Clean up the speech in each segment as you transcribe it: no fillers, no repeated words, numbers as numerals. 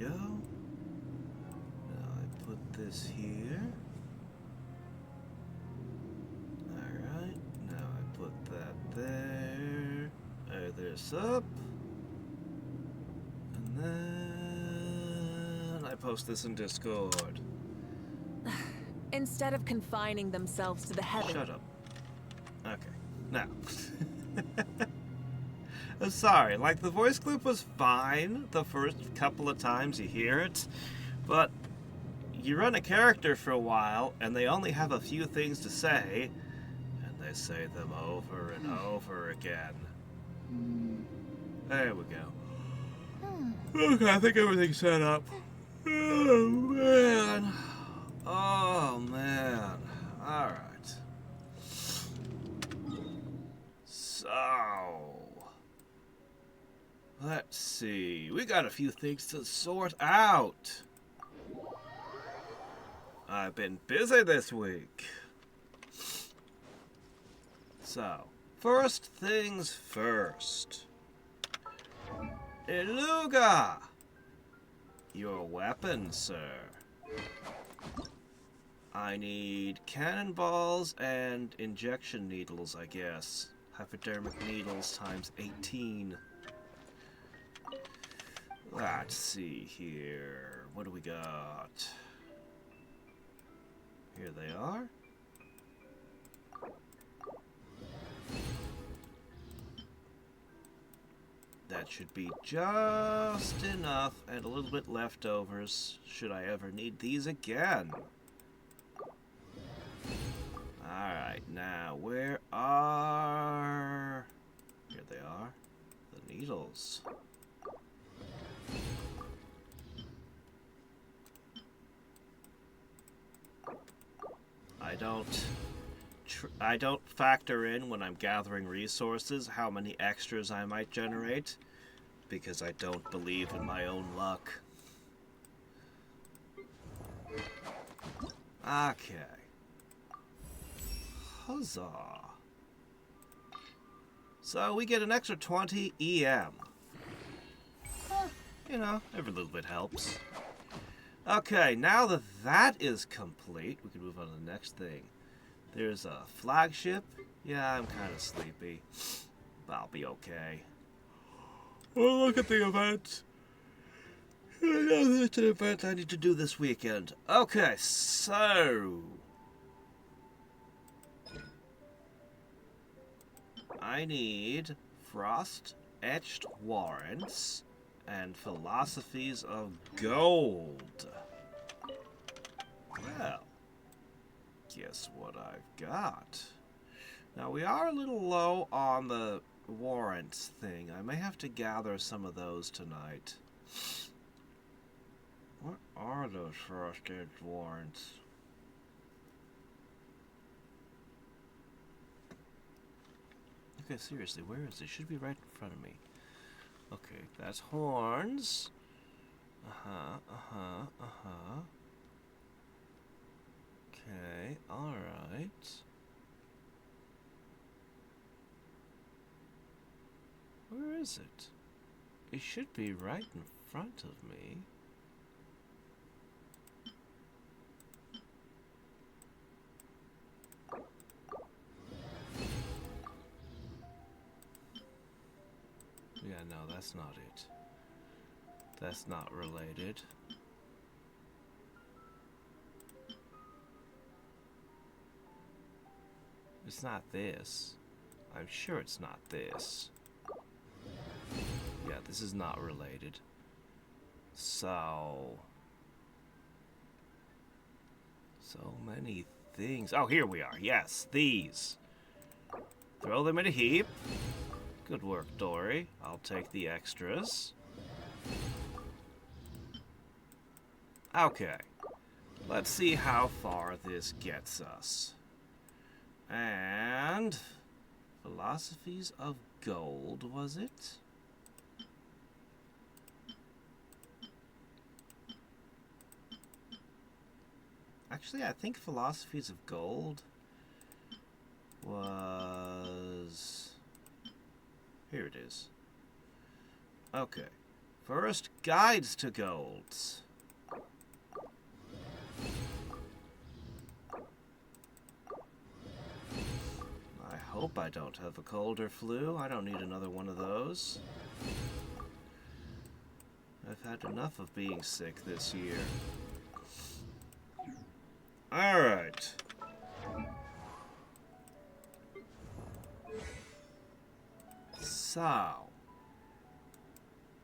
go. Now I put this here. Alright, now I put that there. This up. And then I post this in Discord. Instead of confining themselves to the heaven. Shut up. Okay. Now. I'm sorry, like, the voice clip was fine the first couple of times you hear it, but you run a character for a while, and they only have a few things to say, and they say them over and over again. There we go. Okay, I think everything's set up. Oh, man. Oh, man. Alright. So, let's see. We got a few things to sort out. I've been busy this week. So, first things first. Iluga! Your weapon, sir. I need cannonballs and injection needles, I guess. Hypodermic needles times 18. Let's see here. What do we got? Here they are. That should be just enough, and a little bit leftovers, should I ever need these again. Alright, now where are... Here they are. The needles. I don't factor in when I'm gathering resources how many extras I might generate, because I don't believe in my own luck. Okay. Huzzah. So we get an extra 20 EM. You know, every little bit helps. Okay, now that that is complete, we can move on to the next thing. There's a flagship. Yeah, I'm kind of sleepy, but I'll be okay. Well, look at the event. It's an event I need to do this weekend. Okay, so... I need frost-etched warrants and philosophies of gold. Well, guess what I've got? Now, we are a little low on the warrants thing. I may have to gather some of those tonight. What are those frost-edged warrants? Okay, seriously, where is it? It should be right in front of me. Okay, that's horns. Okay, alright. Where is it? It should be right in front of me. Yeah, no, that's not it. That's not related. It's not this. I'm sure it's not this. Yeah, this is not related. So many things. Oh, here we are. Yes, these. Throw them in a heap. Good work, Dory. I'll take the extras. Okay. Let's see how far this gets us. And... philosophies of gold, was it? Actually, I think philosophies of gold was... here it is. Okay. First guides to golds. I hope I don't have a cold or flu. I don't need another one of those. I've had enough of being sick this year. Alright. So,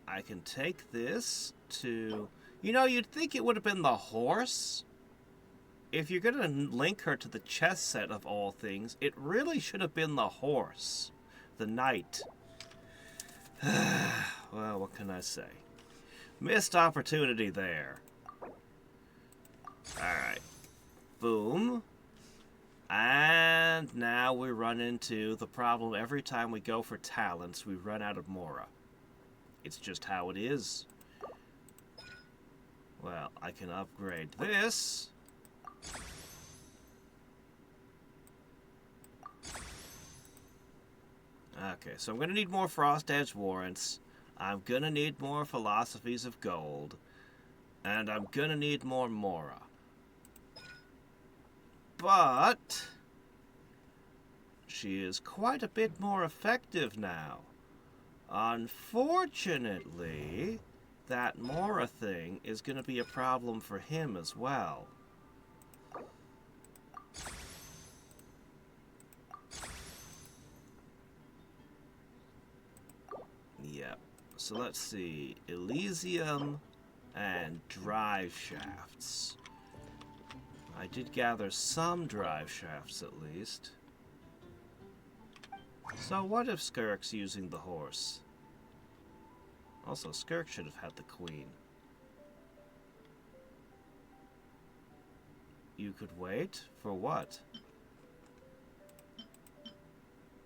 I can take this to... You know, you'd think it would have been the horse. If you're going to link her to the chess set of all things, it really should have been the horse. The knight. Well, what can I say? Missed opportunity there. Alright. Boom. And now we run into the problem every time we go for talents, we run out of Mora. It's just how it is. Well, I can upgrade this. Okay, so I'm going to need more Frost Edge Warrants. I'm going to need more Philosophies of Gold. And I'm going to need more Mora. But she is quite a bit more effective now. Unfortunately, that Mora thing is going to be a problem for him as well. Yep. So let's see. Elysium and drive shafts. I did gather some drive shafts at least. So what if Skirk's using the horse? Also, Skirk should have had the queen. You could wait? For what?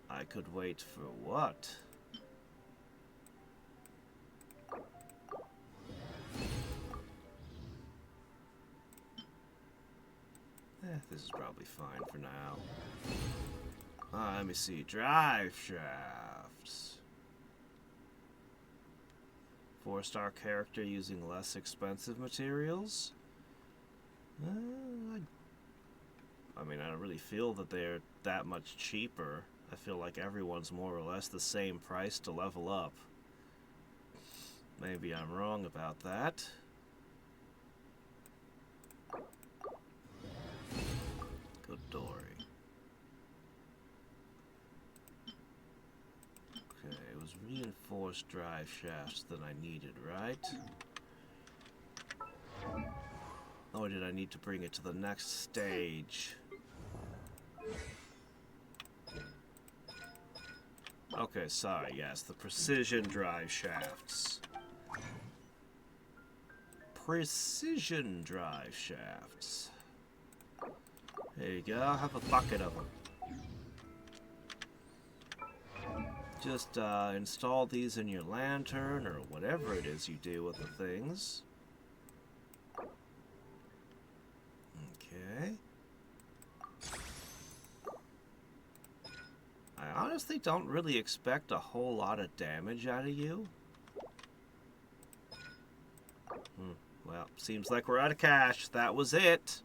I could wait for what? This is probably fine for now. Let me see. Drive shafts. 4-star character using less expensive materials? I mean, I don't really feel that they're that much cheaper. I feel like everyone's more or less the same price to level up. Maybe I'm wrong about that. Good Dory. Okay, it was reinforced drive shafts that I needed, right? Or did I need to bring it to the next stage? Okay, sorry, yes, the precision drive shafts. Precision drive shafts. There you go, have a bucket of them. Just install these in your lantern or whatever it is you do with the things. Okay. I honestly don't really expect a whole lot of damage out of you. Well, seems like we're out of cash. That was it.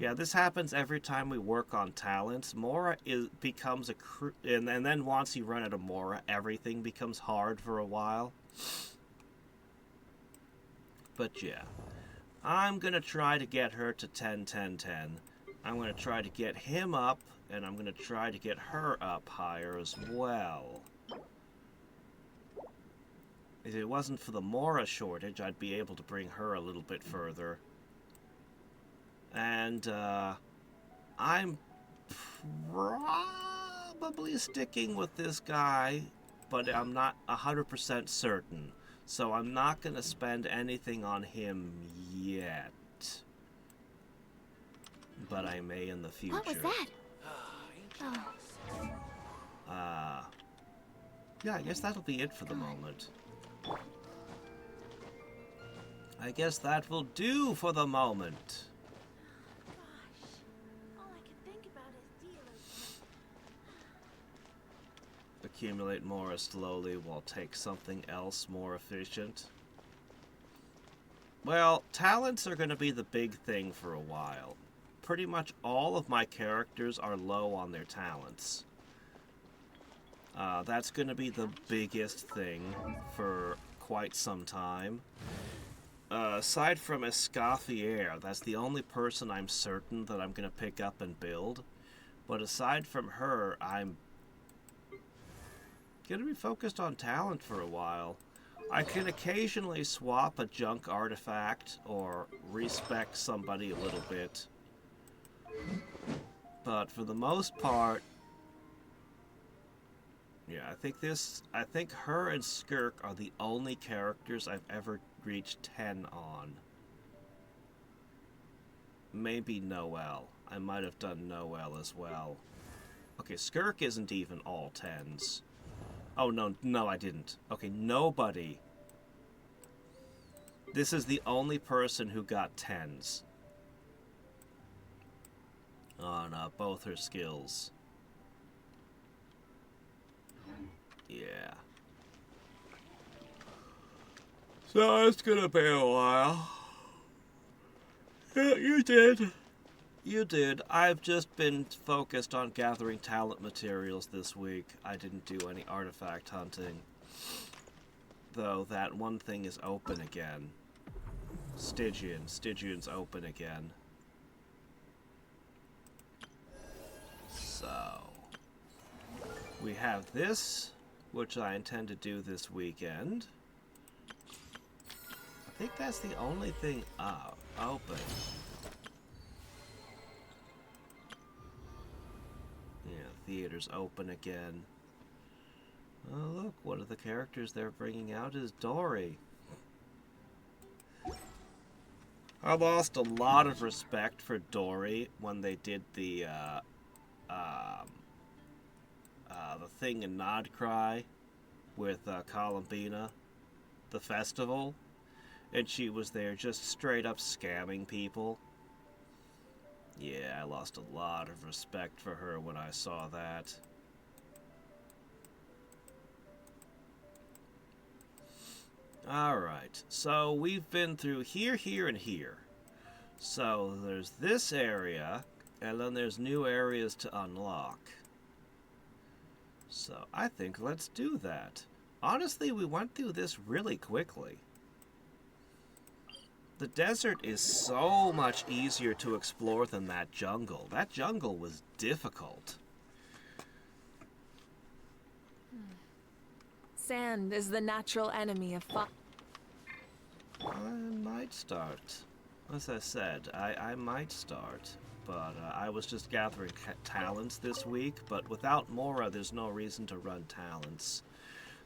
Yeah, this happens every time we work on talents. Mora becomes a... And then once you run out of Mora, everything becomes hard for a while. But yeah. I'm going to try to get her to 10, 10, 10. I'm going to try to get him up, and I'm going to try to get her up higher as well. If it wasn't for the Mora shortage, I'd be able to bring her a little bit further. And, I'm probably sticking with this guy, but I'm not 100% certain. So I'm not going to spend anything on him yet. But I may in the future. What was that? Yeah, I guess that'll be it for the moment. I guess that will do for the moment. All I can think about is dealers. Accumulate more slowly while take something else more efficient. Well, talents are going to be the big thing for a while. Pretty much all of my characters are low on their talents. That's going to be the biggest thing for quite some time. Aside from Escoffier, that's the only person I'm certain that I'm going to pick up and build. But aside from her, I'm going to be focused on talent for a while. I can occasionally swap a junk artifact or respec somebody a little bit. But for the most part, yeah, I think her and Skirk are the only characters I've ever reached 10 on. Maybe Noelle. I might have done Noelle as well. Okay, Skirk isn't even all 10s. Oh, no, I didn't. Okay, nobody. This is the only person who got 10s on both her skills. Yeah. So it's gonna be a while. Yeah, you did. You did. I've just been focused on gathering talent materials this week. I didn't do any artifact hunting. Though that one thing is open again. Stygian. Stygian's open again. So we have this, which I intend to do this weekend. I think that's the only thing open. Yeah, theater's open again. Oh look, one of the characters they're bringing out is Dory. I lost a lot of respect for Dory when they did the thing in Nodcry with Columbina, the festival, and she was there just straight up scamming people. Yeah, I lost a lot of respect for her when I saw that. Alright, so we've been through here, here, and here. So there's this area, and then there's new areas to unlock. So I think let's do that. Honestly, we went through this really quickly. The desert is so much easier to explore than that jungle. That jungle was difficult. Sand is the natural enemy of fire. I might start. As I said, I might start. But I was just gathering talents this week, but without Mora, there's no reason to run talents.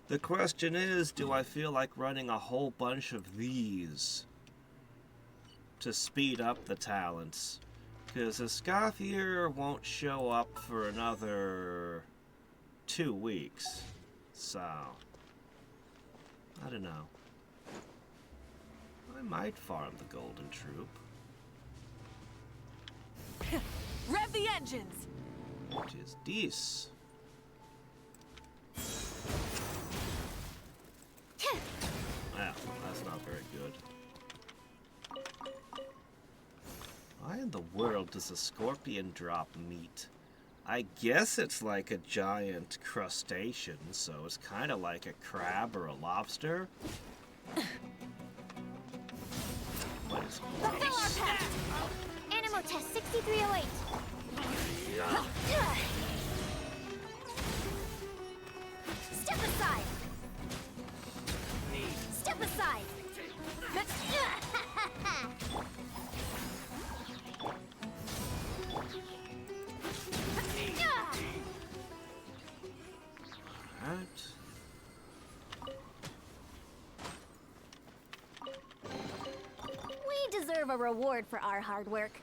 The question is, do I feel like running a whole bunch of these to speed up the talents? Because Escoffier won't show up for another 2 weeks. So, I don't know. I might farm the Golden Troop. Rev the engines! Which is Dees. Well, that's not very good. Why in the world does a scorpion drop meat? I guess it's like a giant crustacean, so it's kind of like a crab or a lobster. But it's Fulfill our pact! Animal test 6308. Step aside! Step aside! Alright. We deserve a reward for our hard work.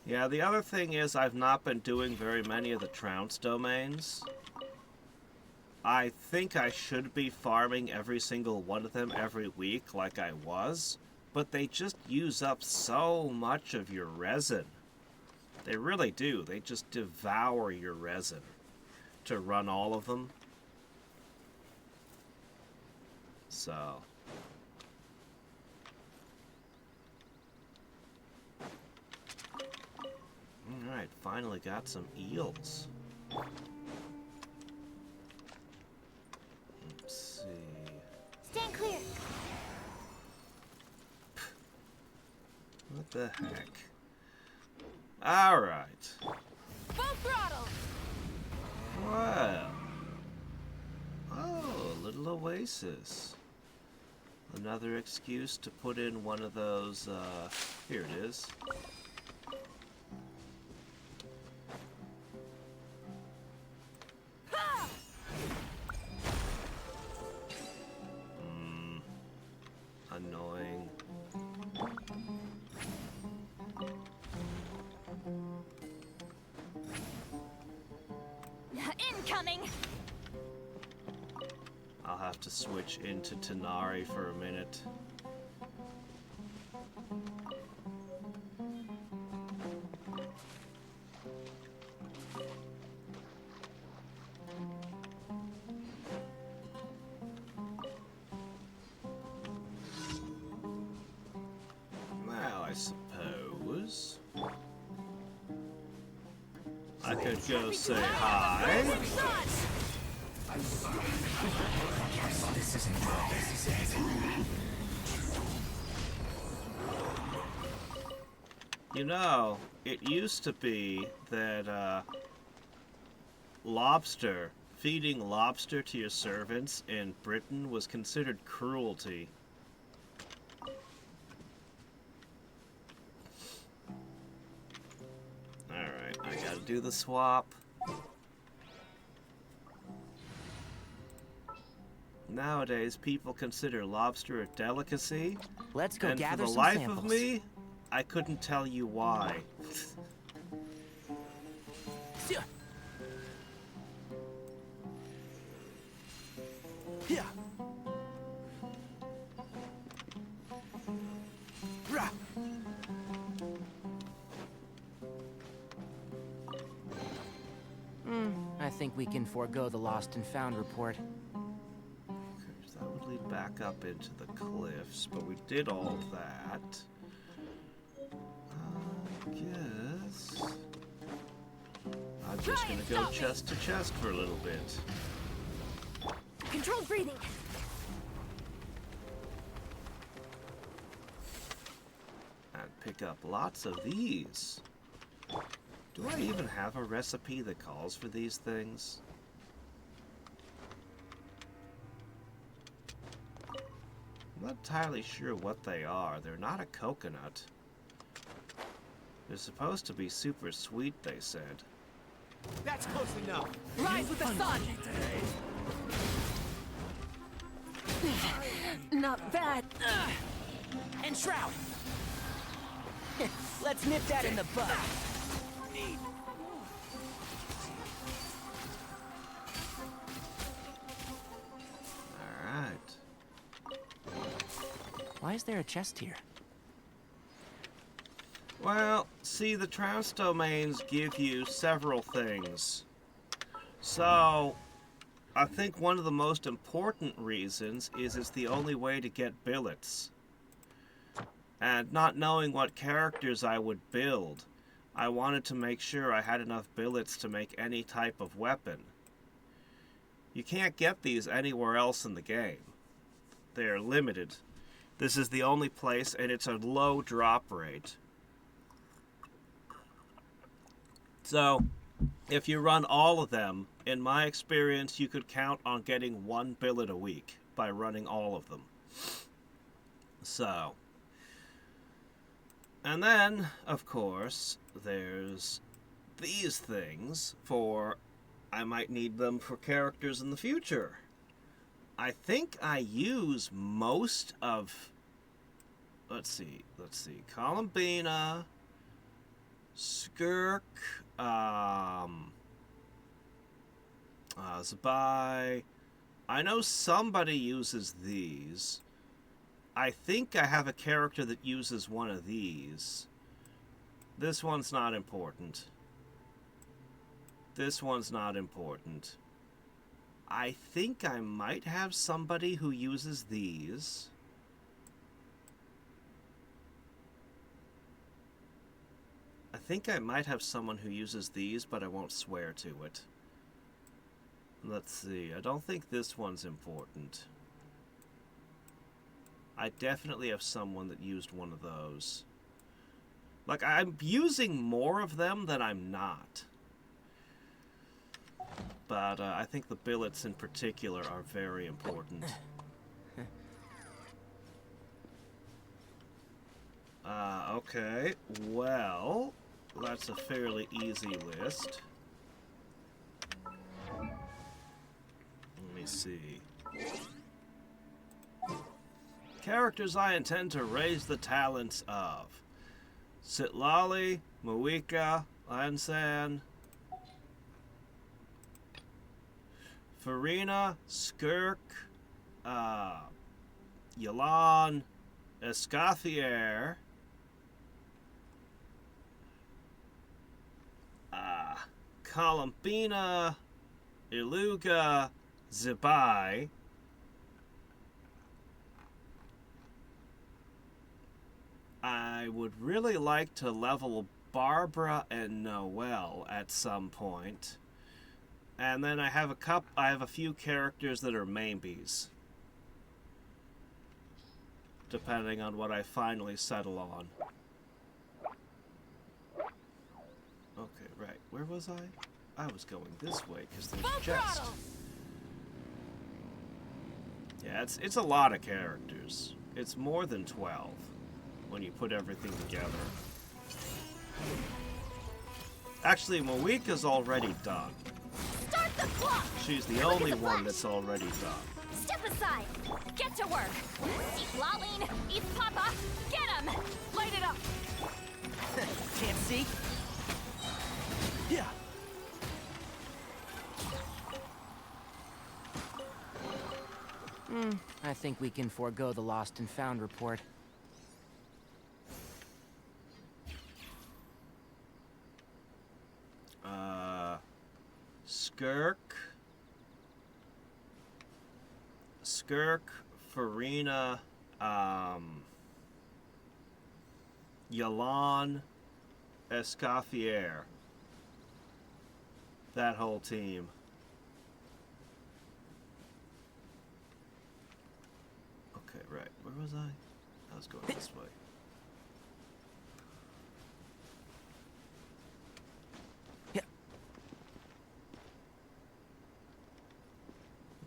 Yeah, the other thing is I've not been doing very many of the trounce domains. I think I should be farming every single one of them every week like I was, but they just use up so much of your resin. They really do. They just devour your resin to run all of them. So, finally got some eels. Let's see. Stand clear. What the heck? Alright. Full throttle! Well. Oh, a little oasis. Another excuse to put in one of those, here it is. Annoying. Incoming. I'll have to switch into Tanari for a minute. Well, I suppose I could go say hi. You know, it used to be that feeding lobster to your servants in Britain was considered cruelty. Alright, I gotta do the swap. Nowadays, people consider lobster a delicacy. Let's go And gather for the some life samples. of me, I couldn't tell you why. Yeah. Yeah. Rah. I think we can forego the lost and found report. Okay, so that would lead back up into the cliffs, but we did all that. I guess I'm just gonna go chest to chest for a little bit. Controlled breathing. And pick up lots of these. Do I even have a recipe that calls for these things? I'm not entirely sure what they are. They're not a coconut. They're supposed to be super sweet, they said. That's close enough. Rise with the sun! Not bad. And Shroud! Let's nip that in the bud. Alright. Why is there a chest here? Well, see, the trance domains give you several things. So, I think one of the most important reasons is it's the only way to get billets. And not knowing what characters I would build, I wanted to make sure I had enough billets to make any type of weapon. You can't get these anywhere else in the game. They're limited. This is the only place, and it's a low drop rate. So, if you run all of them, in my experience, you could count on getting 1 billet a week by running all of them. So, and then, of course, there's these things for, I might need them for characters in the future. I think I use most of, let's see, Columbina, Skirk, Zabai. I know somebody uses these. I think I have a character that uses one of these. This one's not important. This one's not important. I think I might have somebody who uses these. I think I might have someone who uses these, but I won't swear to it. Let's see. I don't think this one's important. I definitely have someone that used one of those. Like, I'm using more of them than I'm not. But I think the billets in particular are very important. Okay. Well, that's a fairly easy list. Let me see. Characters I intend to raise the talents of. Sitlali, Moika, Lansan, Farina, Skirk, Yalan, Escothier, Columbina, Iluga, Zibai, I would really like to level Barbara and Noelle at some point. And then I have a few characters that are maybes. Depending on what I finally settle on. Okay, right. Where was I? I was going this way because there's a chest. Yeah, it's a lot of characters. It's more than 12 when you put everything together. Actually, Moika's already done. Start the clock! She's the only one that's already done. Step aside! Get to work! Eat Laline! Eat Papa! Get him! Light it up! Can't see? Yeah. I think we can forego the lost and found report. Skirk, Farina, Yalan, Escoffier. That whole team. Okay, right. Where was I? I was going this way. Yeah.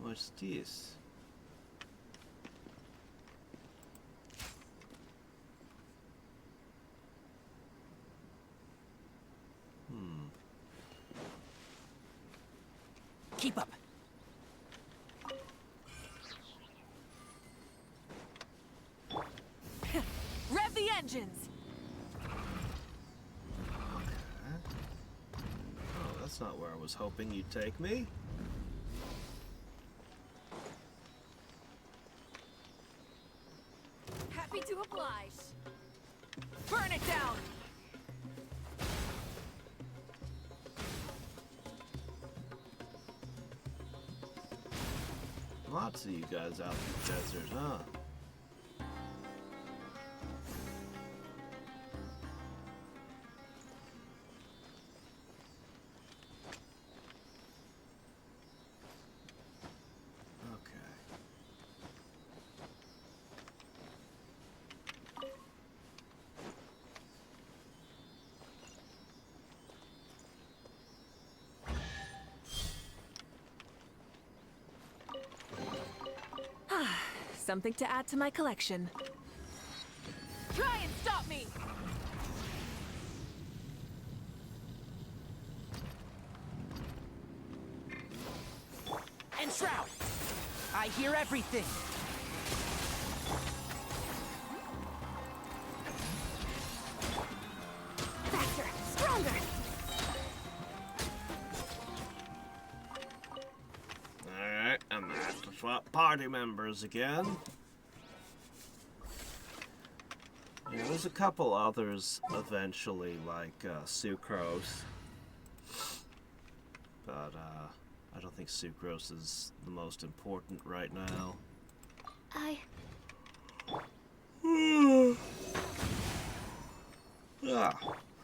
What's this? Keep up. Rev the engines! Oh, that's not where I was hoping you'd take me. Happy to oblige. Burn it down! Lots of you guys out in the desert, huh? Something to add to my collection. Try and stop me! And Shroud! I hear everything! Faster! Stronger! Alright, I'm gonna have to swap party members again. Yeah, there's a couple others eventually, like Sucrose. But I don't think Sucrose is the most important right now. Ah,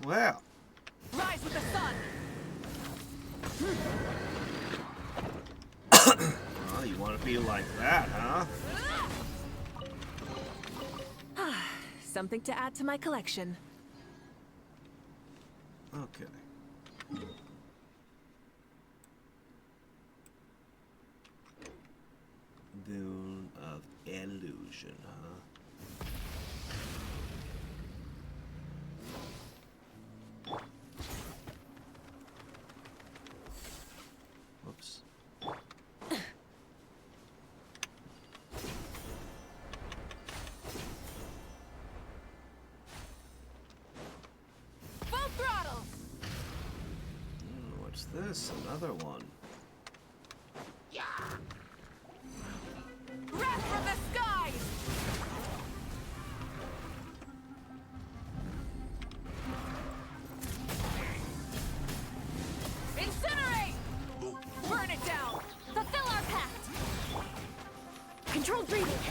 well, be like that, huh? Something to add to my collection. Okay. Boon of illusion, huh? Whoops. Full throttle! What's this? Another one. Wrath from the skies! Incinerate! Burn it down! Fulfill our pact! Controlled breathing!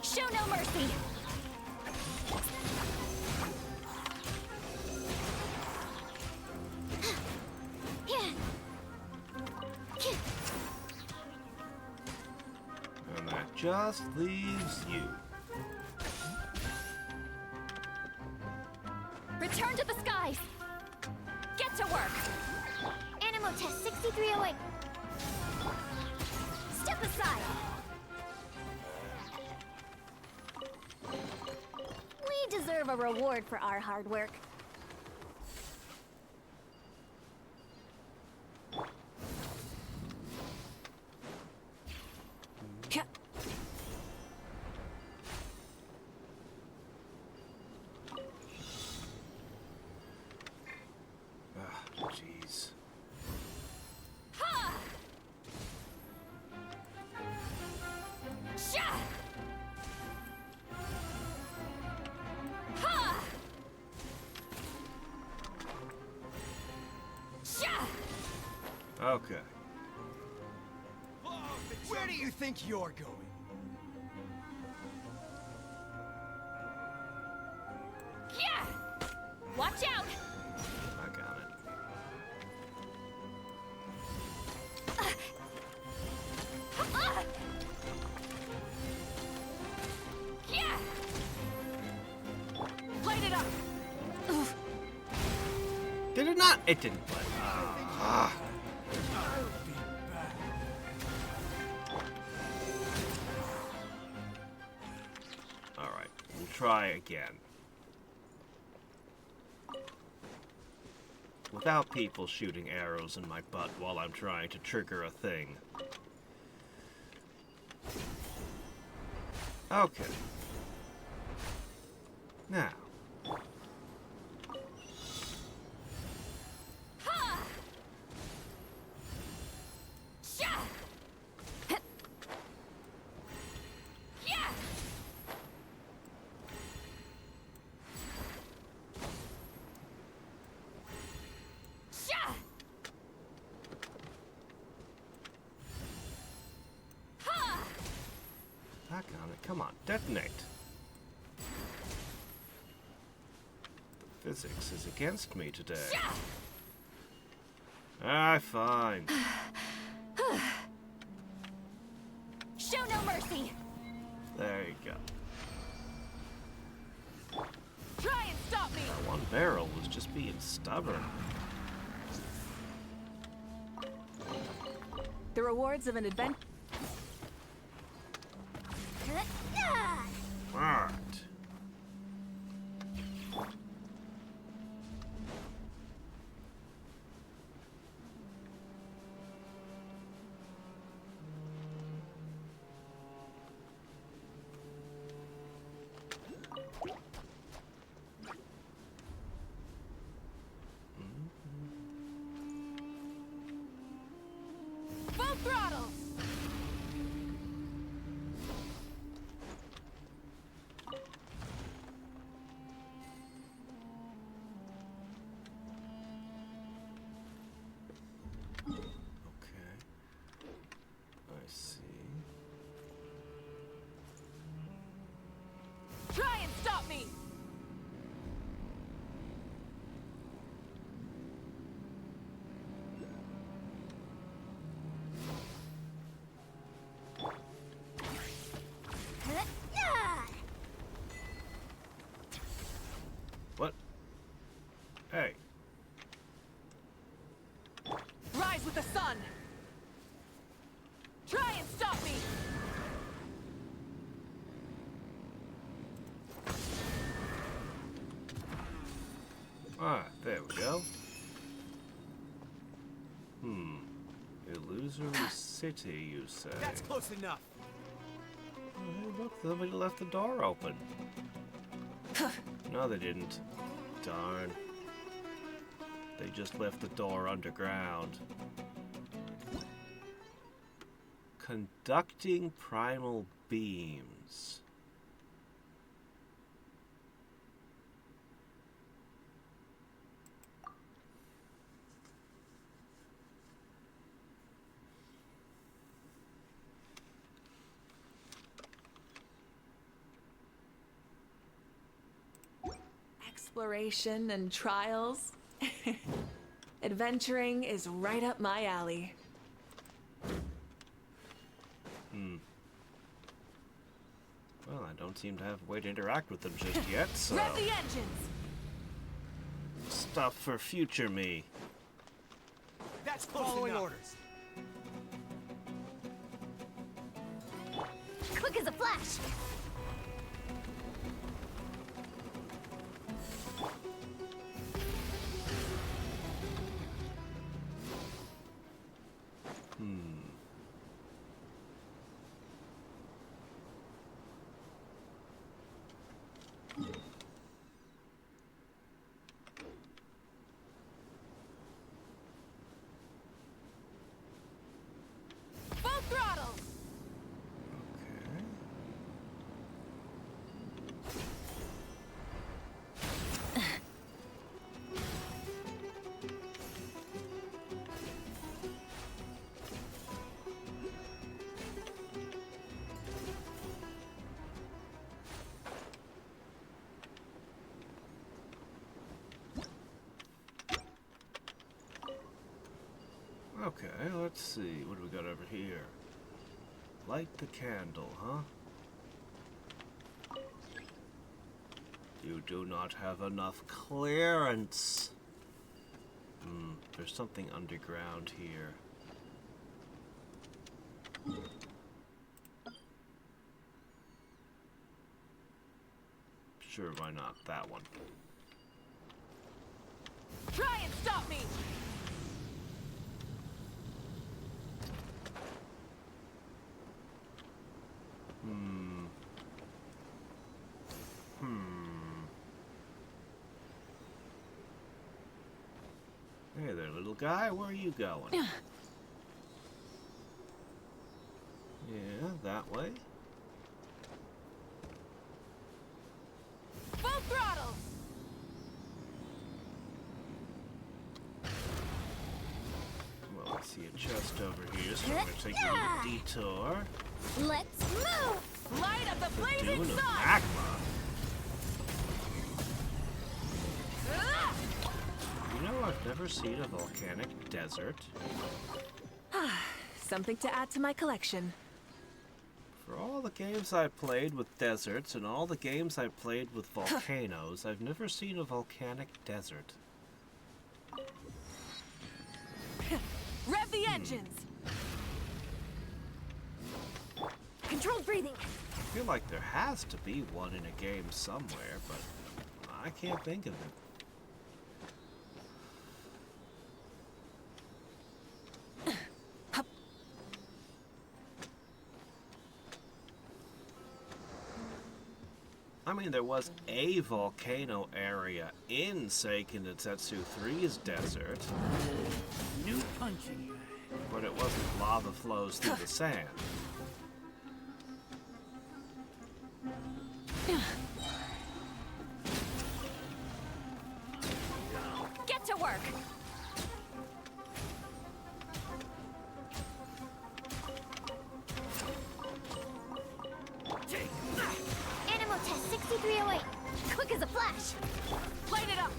Show no mercy! And that just leaves you. Return to the skies! Get to work! Animal test 6308. Step aside! We deserve a reward for our hard work. Jeez. Ha! Sha! Ha! Sha! Okay. Where do you think you're going? Yeah! Watch out! I got it. Ah! Yeah! Light it up! Did it not? It didn't play. Ah. I'll be back. Alright, we'll try again. Without people shooting arrows in my butt while I'm trying to trigger a thing. Okay. Now. Ha! Sha! Yeah! Sha! Ha! Back on it. Come on, detonate. The physics is against me today. Sha! Ah, fine. Show no mercy! There you go. Try and stop me! That one barrel was just being stubborn. The rewards of an adventure. Alright. Full throttle! Okay. I see. Try and stop me! Illusory City, you say? That's close enough. Oh, hey, look, somebody left the door open. No, they didn't. Darn. They just left the door underground. Conducting primal beams. Exploration and trials. Adventuring is right up my alley. Well, I don't seem to have a way to interact with them just yet, so... Rev the engines! Stuff for future me. That's close Following enough. orders. Quick as a flash. Full throttle. Okay. Okay, let's see. What do we got over here? Light the candle, huh? You do not have enough clearance. There's something underground here. Sure, why not? That one. Try and stop me! Hey there, little guy. Where are you going? Yeah, that way. Full throttle! Well, I see a chest over here, so I'm gonna take a little detour. Let's move. Light up the Dune blazing of sun! magma. You know, I've never seen a volcanic desert. Something to add to my collection. For all the games I've played with deserts and all the games I've played with volcanoes, I've never seen a volcanic desert. Rev the engines! Controlled breathing. I feel like there has to be one in a game somewhere, but I can't think of it. I mean, there was a volcano area in Seiken Densetsu 3's desert, New punching. but it wasn't lava flows through the sand. Get to work. Animal test 6308. Quick as a flash. Light it up!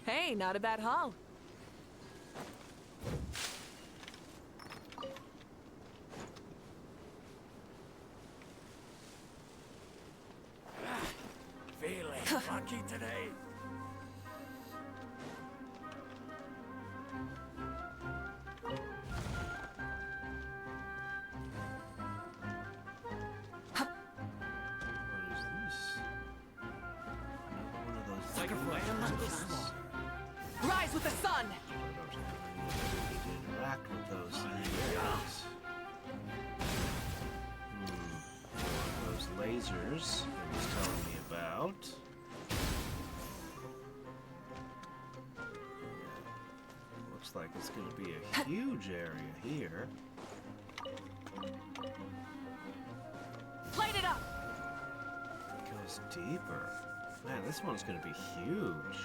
Hey, not a bad haul. Feeling lucky today. What is this? Another one of those Like a lamb to the slaughter. Rise with the sun! I don't have any ability to interact with those things. Those lasers it was telling me about. Looks like it's going to be a huge area here. Light it up! It goes deeper. Man, this one's going to be huge.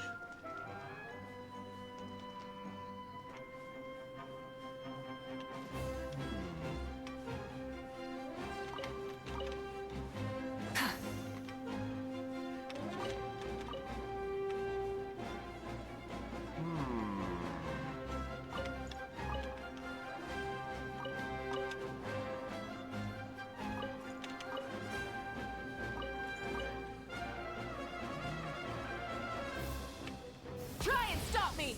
Try and stop me!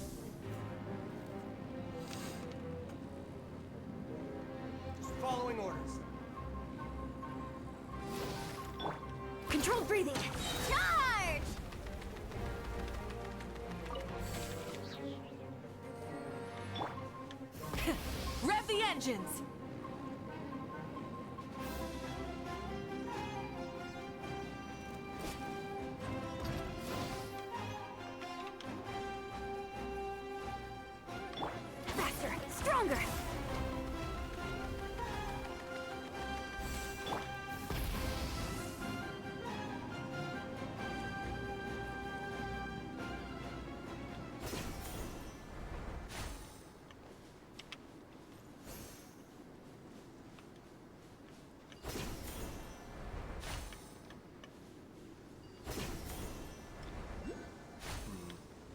Following orders. Controlled breathing. Charge! Rev the engines! Faster! Stronger!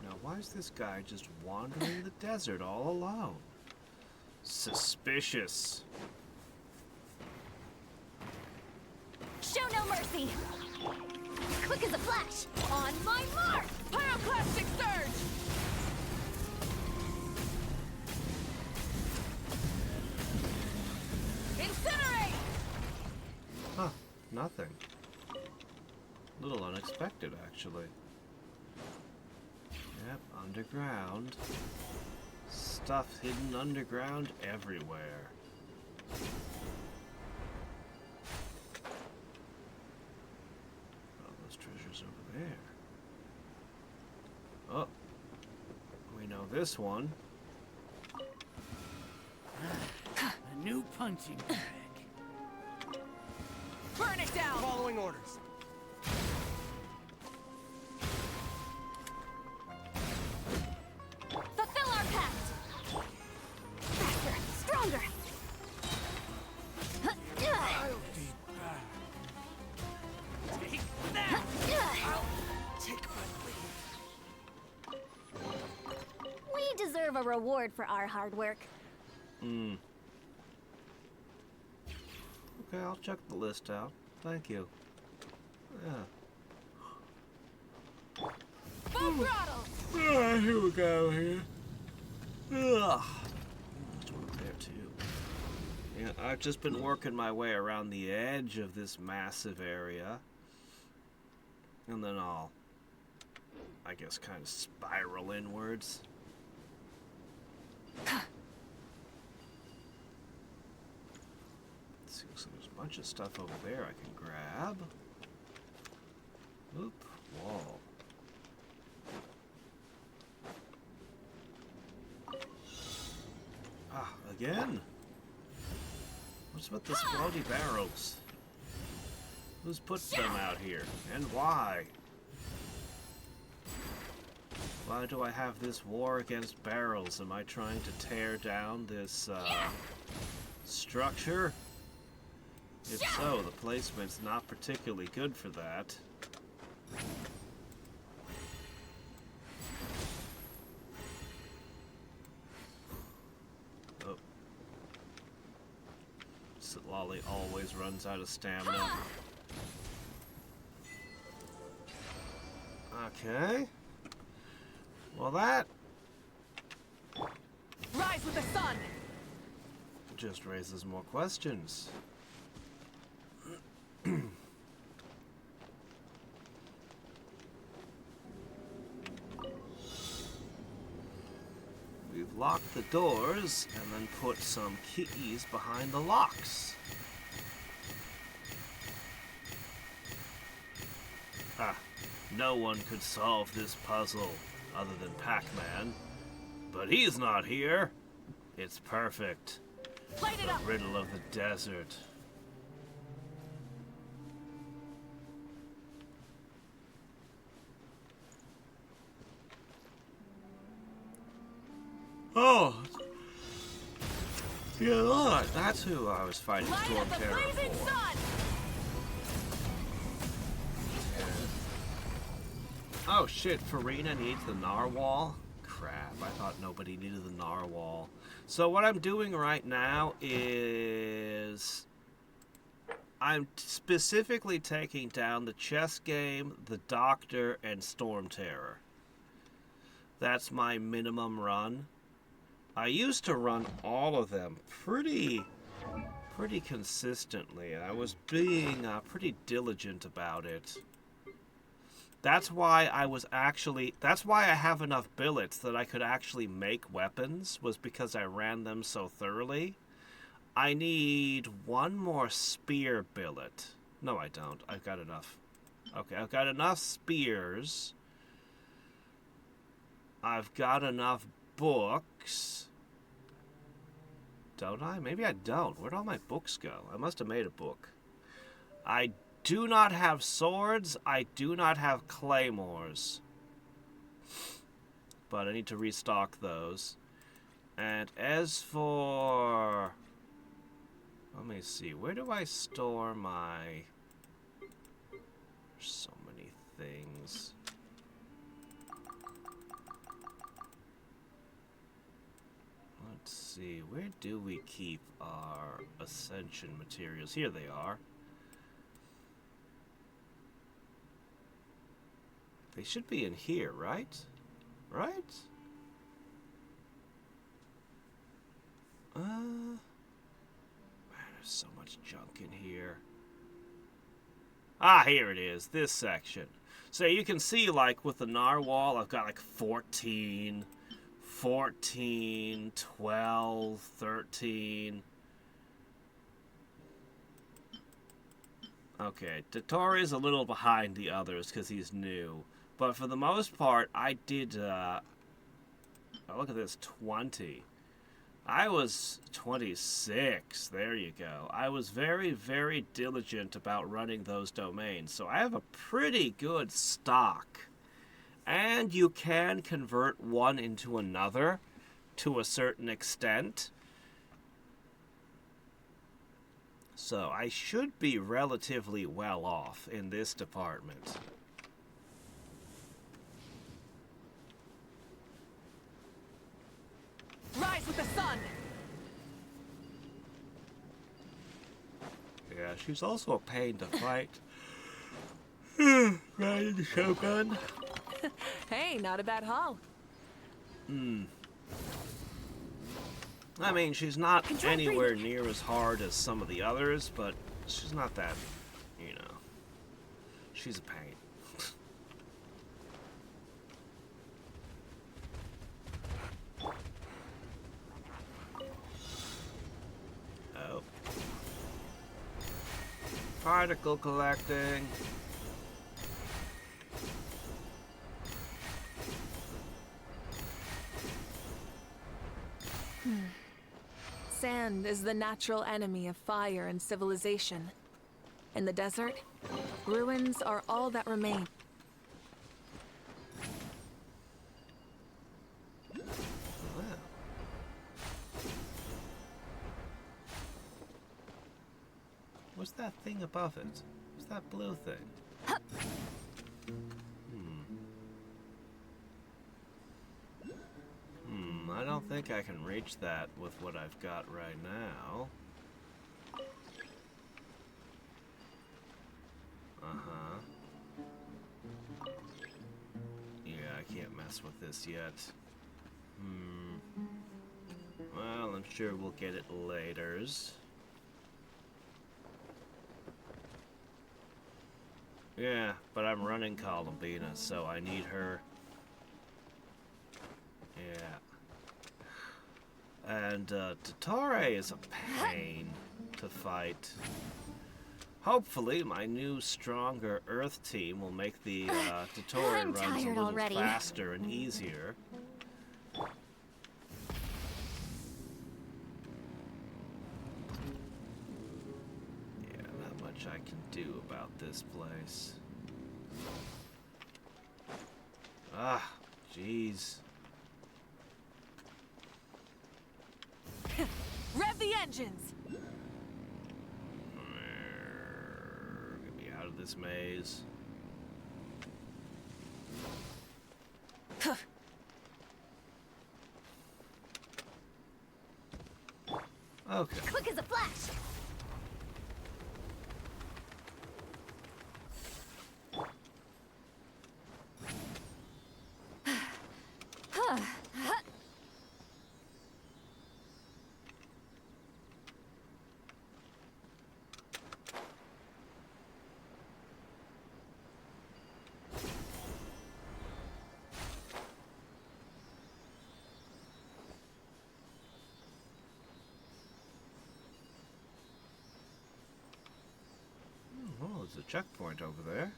Now, why is this guy just wandering the desert all alone? Suspicious. Show no mercy! Quick as a flash! On my mark! Pyroclastic surge! Incinerate! Huh, nothing. A little unexpected, actually. Yep, underground. Stuff hidden underground everywhere. Oh, those treasures over there. Oh, we know this one. A new punching bag. Burn it down! Following orders. Fulfill our pact! Faster! Stronger! I'll be back. Take that! I'll take my leave. We deserve a reward for our hard work. Okay, I'll check the list out. Thank you. Yeah. Full throttle! Here we go here. Ugh. There's one up there too. Yeah, I've just been working my way around the edge of this massive area. And then I'll, I guess, kind of spiral inwards. Let's see, so there's a bunch of stuff over there I can grab. Oop, wall. Ah, again? What's with the exploding barrels? Who's put them out here? And why? Why do I have this war against barrels? Am I trying to tear down this, structure? If so, the placement's not particularly good for that. Lolly always runs out of stamina. Okay. Well, that Rise with the sun! just raises more questions. We've locked the doors and then put some keys behind the locks. Ah, no one could solve this puzzle other than Pac-Man. But he's not here. It's perfect. Light it up! The riddle of the desert. Oh! Yeah, Lord, that's who I was fighting Light Storm up the Terror blazing for. sun! Oh shit, Farina needs the narwhal? Crap, I thought nobody needed the narwhal. So what I'm doing right now is I'm specifically taking down the chess game, the Doctor, and Storm Terror. That's my minimum run. I used to run all of them pretty consistently. I was being pretty diligent about it. That's why that's why I have enough billets that I could actually make weapons, was because I ran them so thoroughly. I need one more spear billet. No, I don't. I've got enough. Okay, I've got enough spears. I've got enough books. Don't I? Maybe I don't. Where'd all my books go? I must have made a book. I do not have swords. I do not have claymores. But I need to restock those. And as for... Let me see. Where do I store my... There's so many things. Let's see. Where do we keep our ascension materials? Here they are. They should be in here, right? Right? Man, there's so much junk in here. Ah, here it is. This section. So you can see, like, with the narwhal, I've got, like, 14, 12, 13. Okay, Dottore a little behind the others because he's new. But for the most part, I did, oh, look at this, 20. I was 26. There you go. I was very, very diligent about running those domains. So I have a pretty good stock. And you can convert one into another to a certain extent. So I should be relatively well off in this department. Rise with the sun! Yeah, she's also a pain to fight. Riding the Shogun. Hey, not a bad haul. I mean, she's not anywhere near as hard as some of the others, but she's not that, you know. She's a pain. Oh. Particle collecting. Sand is the natural enemy of fire and civilization. In the desert, ruins are all that remain. Wow. What's that thing above it? What's that blue thing? I don't think I can reach that with what I've got right now. can't mess with this yet. Well, I'm sure we'll get it laters. Yeah, but I'm running Columbina, so I need her. Yeah. And Tatare is a pain to fight. Hopefully, my new, stronger Earth team will make the Tatare I'm runs a tired little already. faster and easier. Yeah, not much I can do about this place. Ah, jeez. Rev the engines! Get me out of this maze. Okay. Quick as a flash. Oh, there's a checkpoint over there.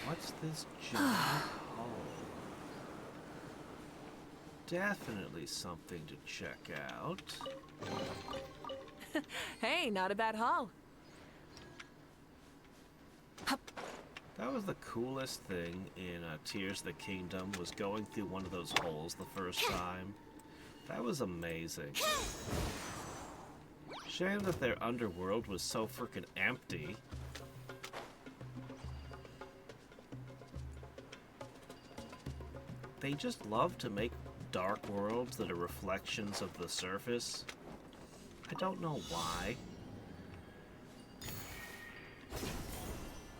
What's this giant hole? Definitely something to check out. Hey, not a bad haul. That was the coolest thing in Tears of the Kingdom, was going through one of those holes the first time. That was amazing. Shame that their underworld was so freaking empty. They just love to make dark worlds that are reflections of the surface. I don't know why.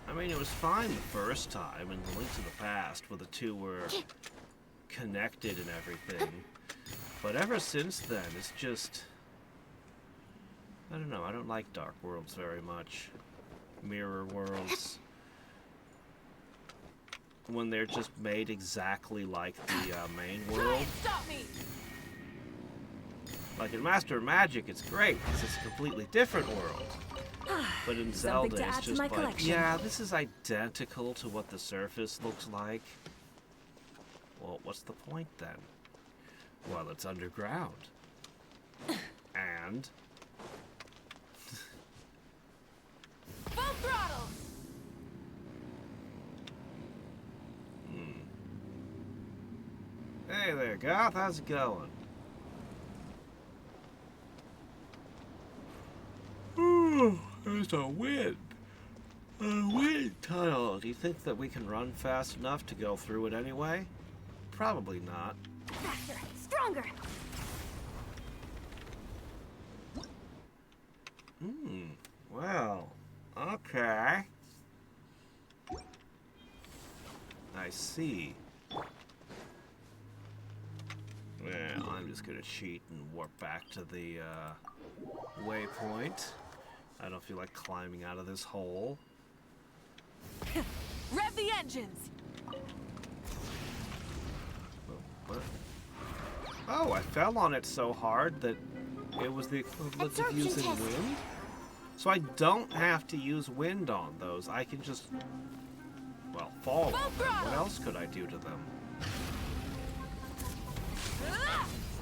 I mean, it was fine the first time in The Link to the Past, where the two were connected and everything. But ever since then, it's just... I don't know, I don't like dark worlds very much. Mirror worlds. When they're just made exactly like the main world. Stop me! Like in Master of Magic, it's great, because it's a completely different world. But in Something Zelda, to it's add to just my like, collection. yeah, this is identical to what the surface looks like. Well, what's the point then? Well, it's underground. And... Full throttle! Hey there, Goth, how's it going? Ooh, there's a wind. A wind tunnel. Do you think that we can run fast enough to go through it anyway? Probably not. Faster, stronger. Well, okay. I see. Well, I'm just gonna cheat and warp back to the waypoint. I don't feel like climbing out of this hole. Rev the engines! What? Oh, I fell on it so hard that it was the equivalent of Absorption using test. wind? So I don't have to use wind on those. I can just, well, fall on them. What else could I do to them?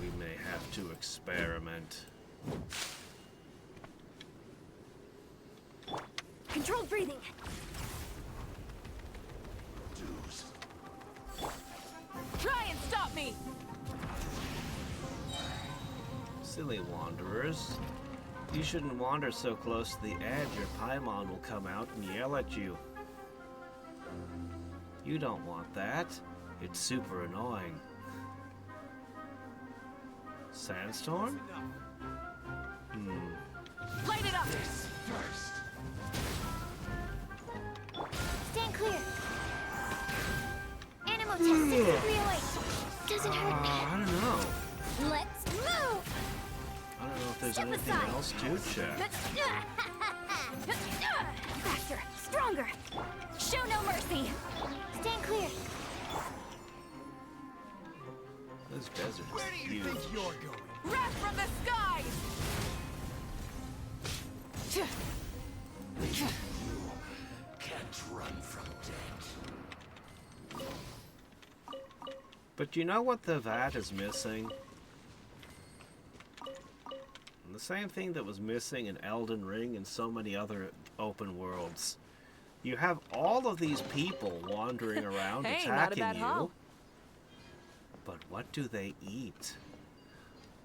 We may have to experiment. Controlled breathing. Try and stop me! Silly wanderers. You shouldn't wander so close to the edge or Paimon will come out and yell at you. You don't want that. It's super annoying. Sandstorm? Light it up! Stand clear. Animal test 6308. Doesn't hurt. I don't know. Let's move. I don't know if there's Step anything aside. else to check. Faster, stronger. Show no mercy. Stand clear. This desert Where is do you huge. think you're going? Wrath from the skies! Can't run from death. But you know what the vat is missing? The same thing that was missing in Elden Ring and so many other open worlds. You have all of these people wandering around Hey, not a attacking bad you. haul. But what do they eat?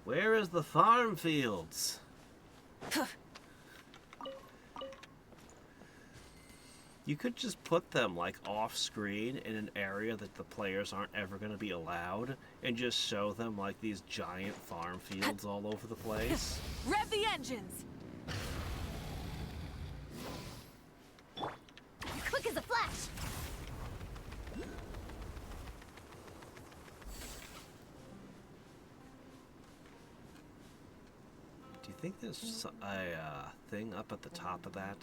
Where is the farm fields? You could just put them like off screen in an area that the players aren't ever going to be allowed and just show them like these giant farm fields all over the place. Rev the engines! Quick as a flash. Do you think there's a thing up at the top of that?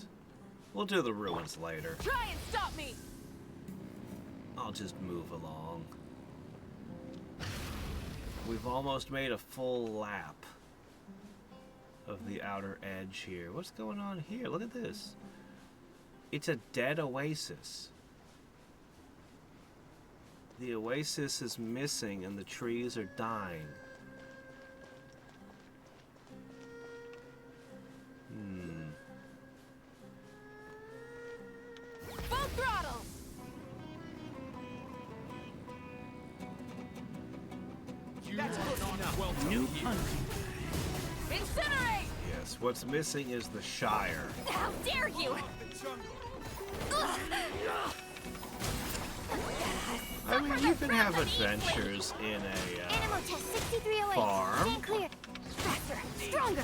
We'll do the ruins later. Try and stop me! I'll just move along. We've almost made a full lap of the outer edge here. What's going on here? Look at this. It's a dead oasis. The oasis is missing and the trees are dying. Full throttle! That's close enough. New hunting. Incinerate! Yes, what's missing is the Shire. How dare you? I mean, you can have adventures in a Animal test 6308. farm. Stand clear. Faster, stronger.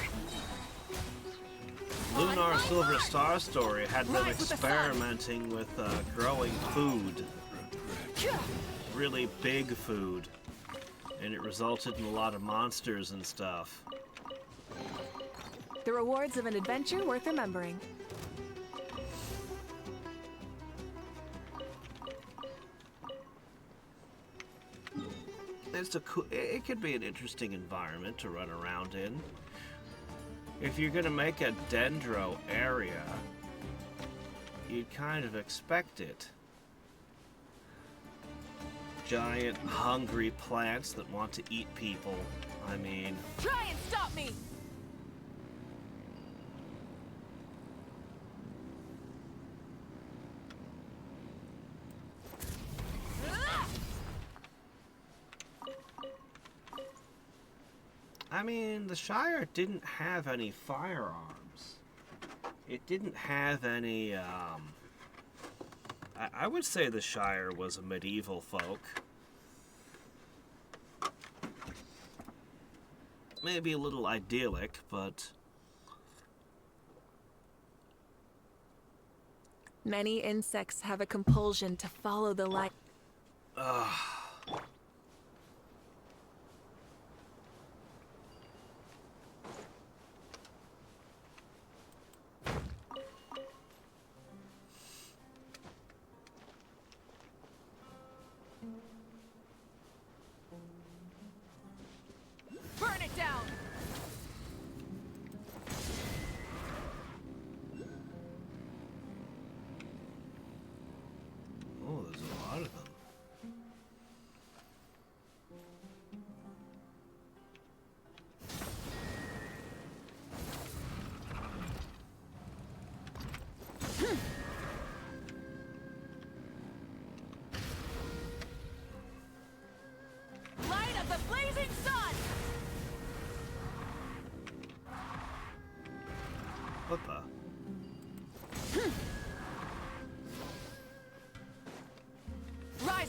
Lunar Silver Star Story had them Rise with the sun. experimenting with growing food. Really big food. And it resulted in a lot of monsters and stuff. The rewards of an adventure worth remembering. It could be an interesting environment to run around in. If you're gonna make a dendro area, you'd kind of expect it. Giant, hungry plants that want to eat people. I mean, Try and stop me! the Shire didn't have any firearms. It didn't have any, I would say the Shire was a medieval folk. Maybe a little idyllic, but... Many insects have a compulsion to follow the light. Burn it down! Oh, there's a lot of them.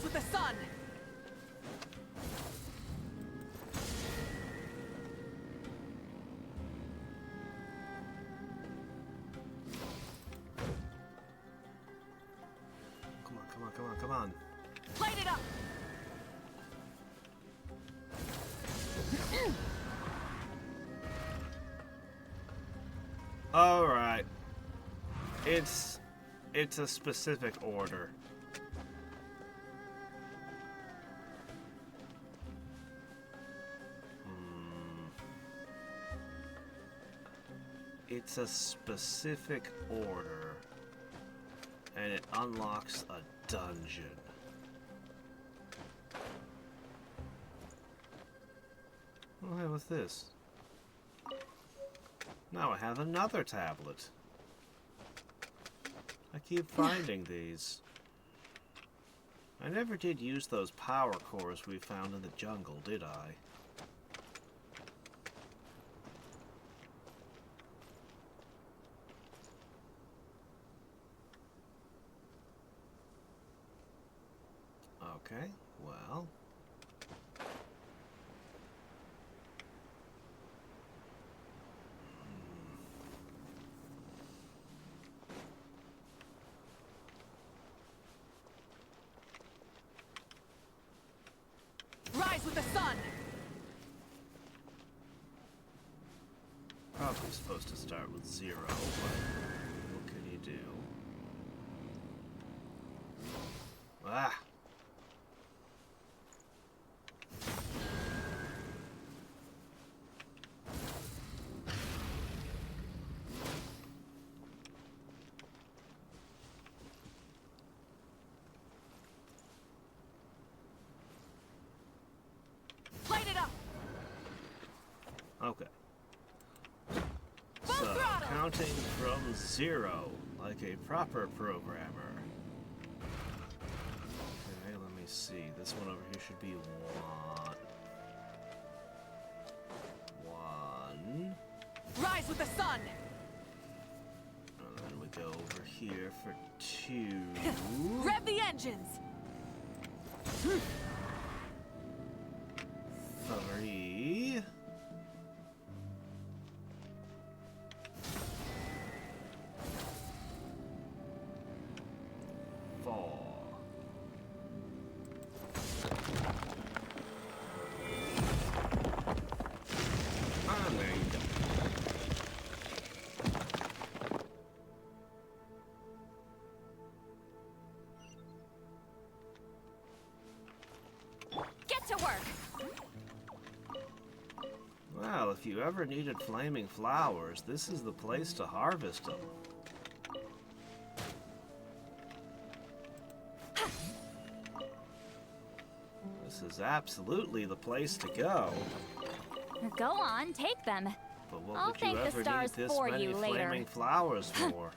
with the sun! Come on, come on, come on, come on. Light it up! Alright. It's a specific order. It's a specific order. And it unlocks a dungeon. Oh, hey, what's this? Now I have another tablet. I keep finding these. I never did use those power cores we found in the jungle, did I? Okay, well... Rise with the sun! Probably supposed to start with 0, but what can you do? Ah! Light it up! Okay. Full So, throttle! counting from 0, like a proper programmer. Okay, let me see. This one over here should be 1. Rise with the sun! And then we go over here for 2. Rev the engines! 3. 4. And there you go. Get to work! Well, if you ever needed flaming flowers, this is the place to harvest them. This is absolutely the place to go. Go on, take them. But what I'll would you thank the ever stars need this for many you later. flaming flowers for?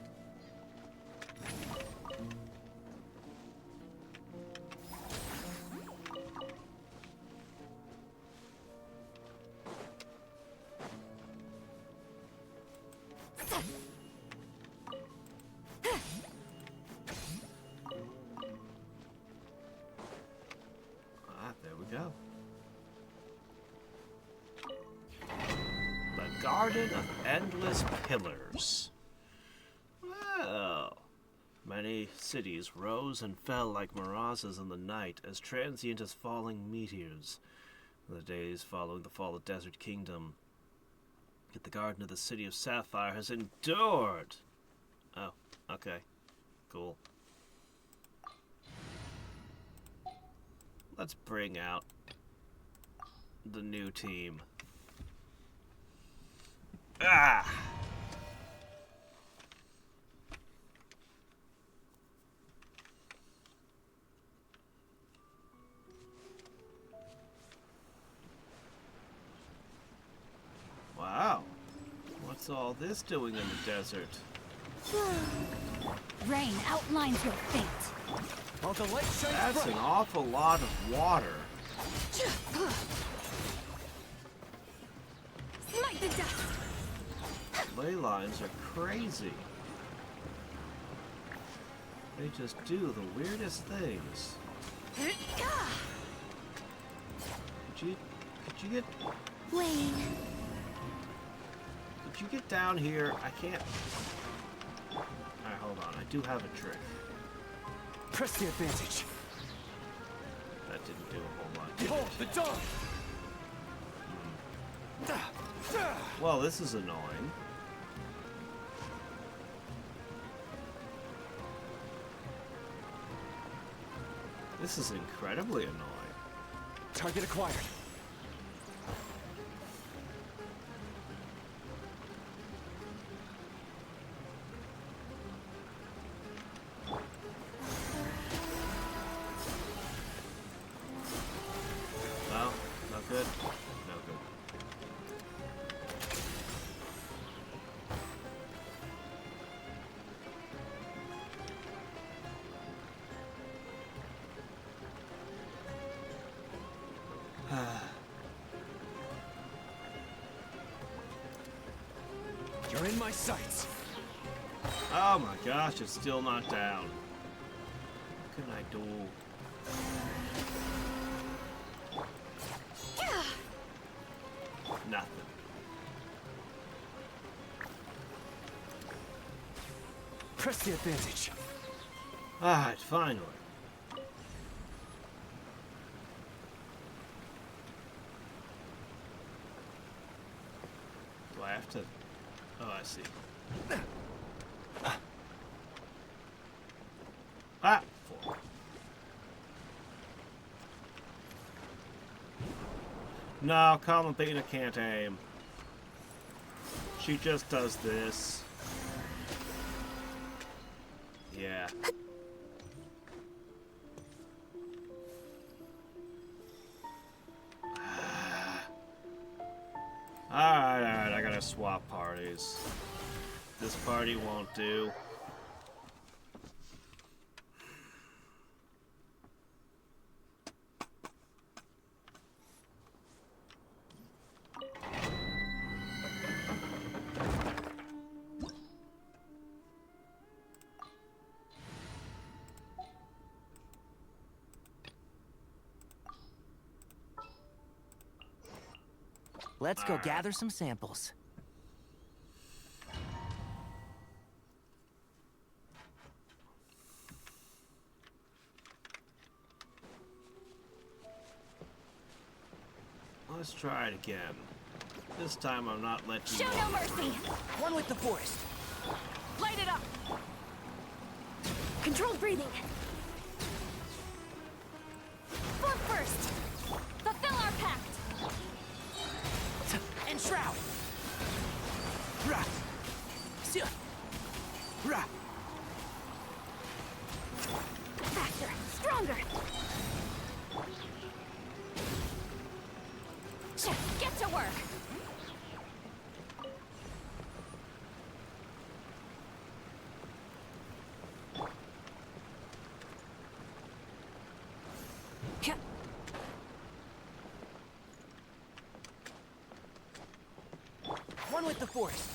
There we go. The Garden of Endless Pillars. Well, many cities rose and fell like mirages in the night, as transient as falling meteors. In the days following the fall of Desert Kingdom, yet the garden of the city of Sapphire has endured. Oh, okay. Cool. Let's bring out the new team. Ah! Wow. What's all this doing in the desert? Rain outlines your fate. While the light shines That's bright. an awful lot of water. Smite the dust. Ley lines are crazy. They just do the weirdest things. Could you get Wayne. Could you get down here? I can't. Alright, hold on. I do have a trick. Press the advantage. That didn't do a whole lot. Behold the dawn! Well, this is annoying. This is incredibly annoying. Target acquired. No? No good? No good. You're in my sights. Oh my gosh, it's still not down. What can I do? Nothing. Press the advantage. Alright, finally. Do I have to... Oh, I see. Ah! 4. No, Beta can't aim. She just does this. Yeah. Alright, I gotta swap parties. This party won't do. Let's go gather some samples. Let's try it again. This time I'm not letting Show you no walk mercy. through. One with the forest. Light it up. Controlled breathing. Form first. Fulfill our pact. And shroud. Rah. Sia. Rah. Faster. Stronger. Get to work. One with the forest.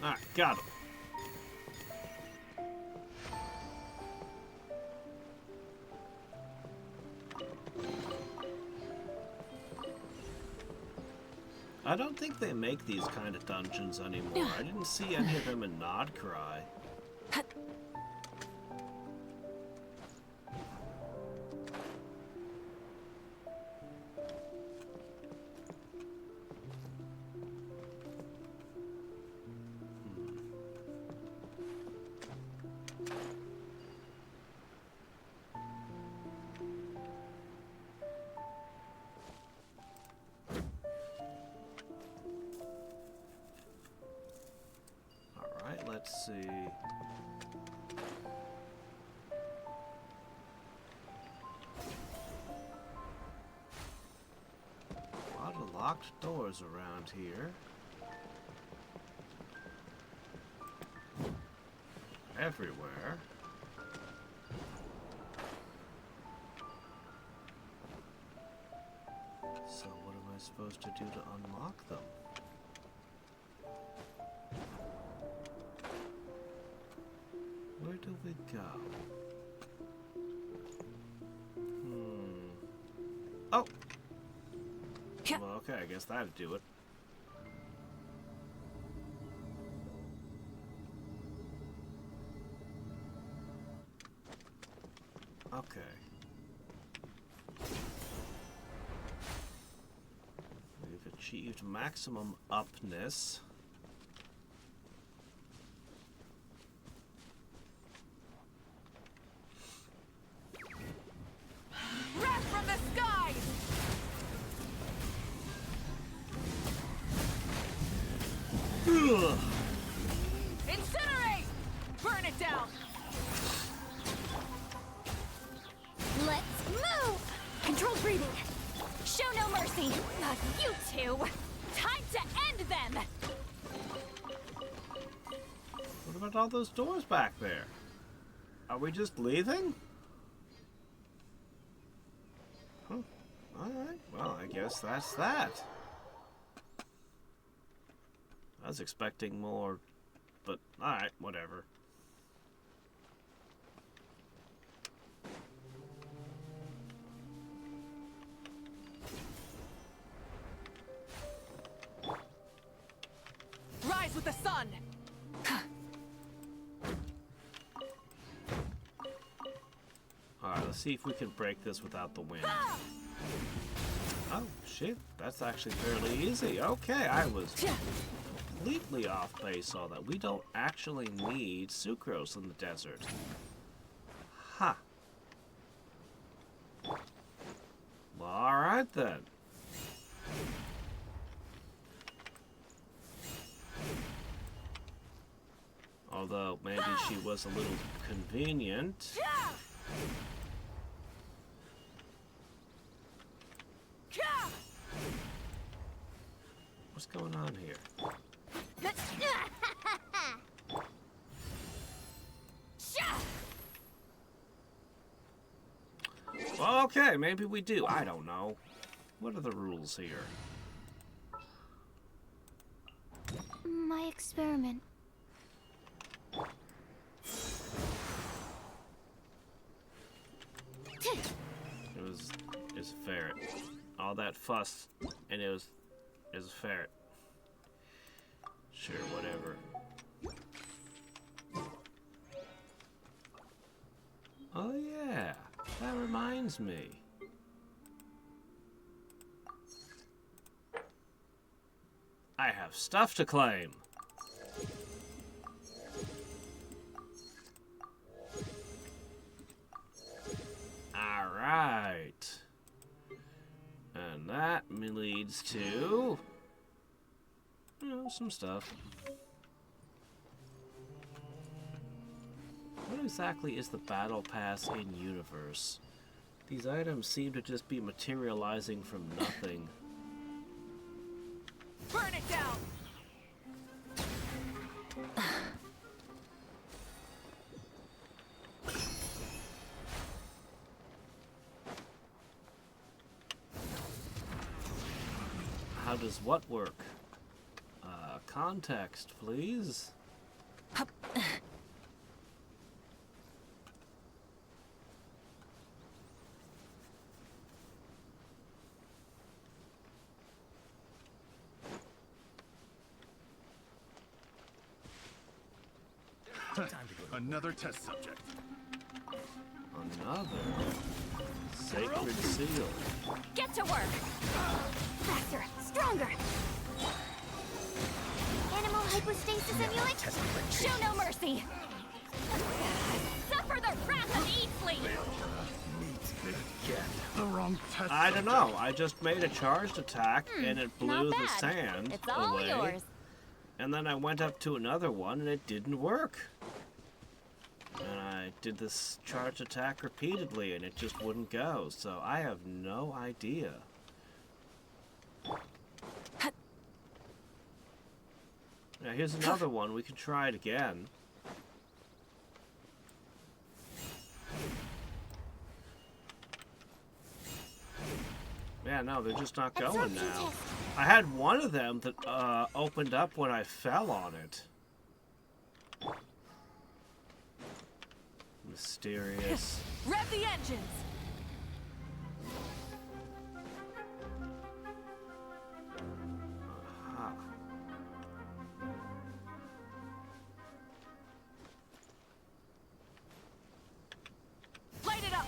Alright, got him. I don't think they make these kind of dungeons anymore. I didn't see any of them in Nodcry. Alright, let's see. locked doors around here. Everywhere. So what am I supposed to do to unlock them? Where do we go? Oh! Well, okay, I guess that'd do it. Okay. We've achieved maximum upness. Wrath from the skies! Ugh. Incinerate! Burn it down! Let's move! Controlled breathing. Show no mercy. Not you two. Time to end them. What about all those doors back there? Are we just leaving? Huh. Alright, well, I guess that's that. I was expecting more, but alright, whatever. Rise with the sun! Alright, let's see if we can break this without the wind. Oh, shit. That's actually fairly easy. Okay, I was completely off base on that. We don't actually need sucrose in the desert. Ha. Well, alright then. Although, maybe she was a little convenient. What's going on here? Okay, maybe we do. I don't know. What are the rules here? My experiment. It was a ferret. All that fuss, and it was a ferret. Sure, whatever. Oh yeah, that reminds me. I have stuff to claim. Alright. And that leads to, you know, some stuff. What exactly is the battle pass in universe? These items seem to just be materializing from nothing. Burn it down! How does what work? Context, please. Another test subject. Another sacred seal. Get to work. Faster, stronger. Animal hypostasis amulet. Show no mercy. Suffer the wrath of Eatsley. The wrong test. I don't know. I just made a charged attack and it blew not the bad. sand It's all away. yours. And then I went up to another one and it didn't work. And I did this charged attack repeatedly and it just wouldn't go. So I have no idea. Now here's another one. We can try it again. Yeah, no, they're just not going now. I had one of them that opened up when I fell on it. Mysterious. Rev the engines! Aha. Light it up!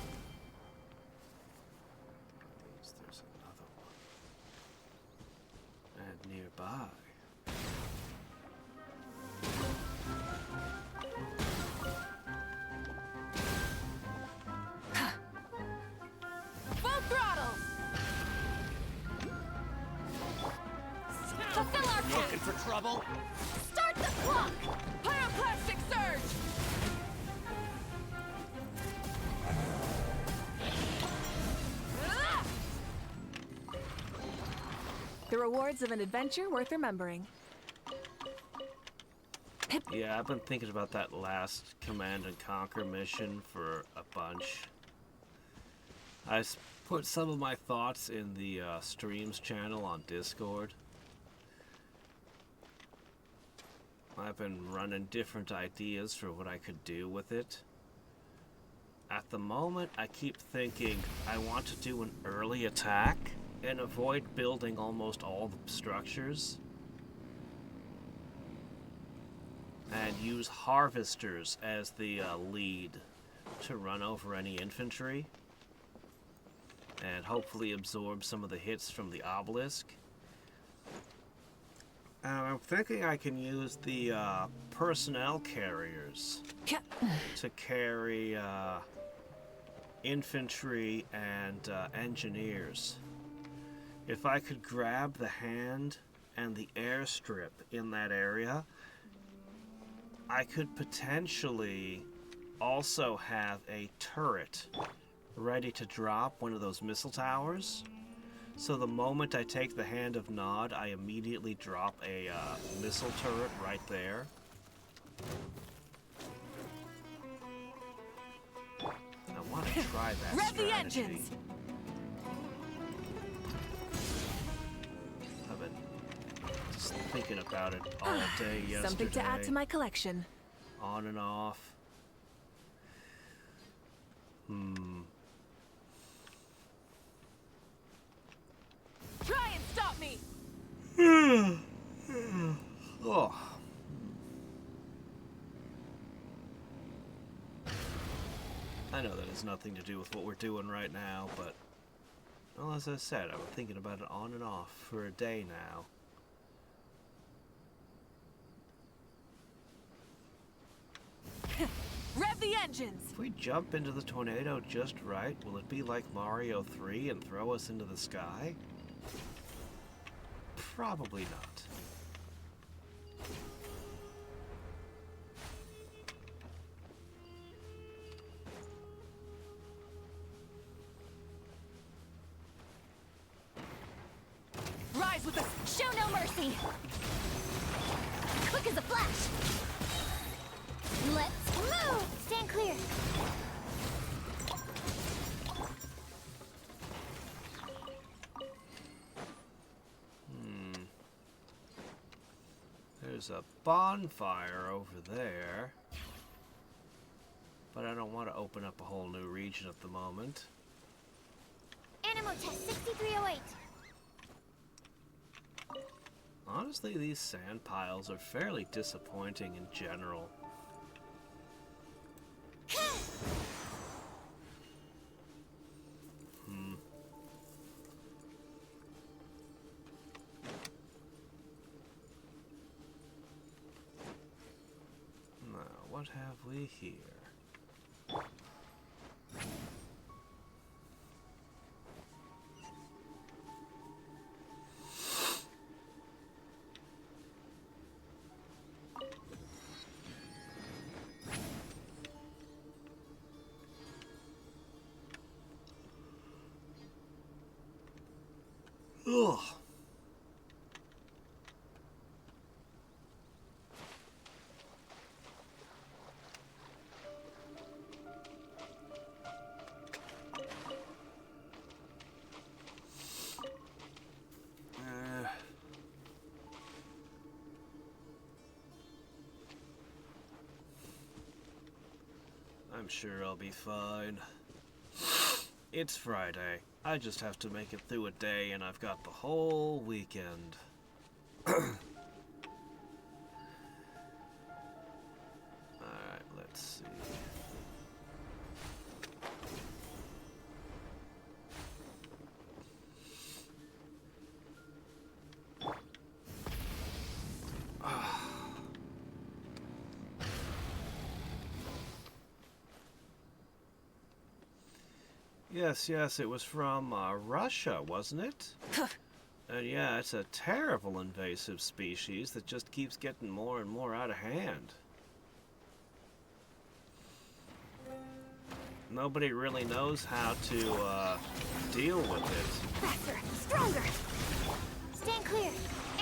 There's another one. And nearby. Full throttle! Fulfill our path! Looking for trouble? Start the clock! Pyroclastic surge! Ah! The rewards of an adventure worth remembering. Yeah, I've been thinking about that last Command and Conquer mission for a bunch. I put some of my thoughts in the streams channel on Discord. I've been running different ideas for what I could do with it. At the moment, I keep thinking I want to do an early attack and avoid building almost all the structures. And use harvesters as the lead to run over any infantry. And hopefully absorb some of the hits from the obelisk. And I'm thinking I can use the personnel carriers to carry infantry and engineers. If I could grab the hand and the airstrip in that area, I could potentially also have a turret ready to drop one of those missile towers. So the moment I take the Hand of Nod, I immediately drop a missile turret right there. I want to try that Rev the strategy. engines! I've been just thinking about it all day yesterday. Something to add to my collection. On and off. Try and stop me! Oh. I know that has nothing to do with what we're doing right now, but, well, as I said, I've been thinking about it on and off for a day now. Rev the engines! If we jump into the tornado just right, will it be like Mario 3 and throw us into the sky? Probably not. Rise with us! Show no mercy! Quick as a flash! Let's move! Stand clear! There's a bonfire over there. But I don't want to open up a whole new region at the moment. Animal test 6308. Honestly, these sand piles are fairly disappointing in general. Now, what have we here? Ugh. I'm sure I'll be fine. It's Friday. I just have to make it through a day, and I've got the whole weekend. Alright, let's see. Yes, it was from Russia, wasn't it? And yeah, it's a terrible invasive species that just keeps getting more and more out of hand. Nobody really knows how to deal with it. Faster, stronger. Stand clear.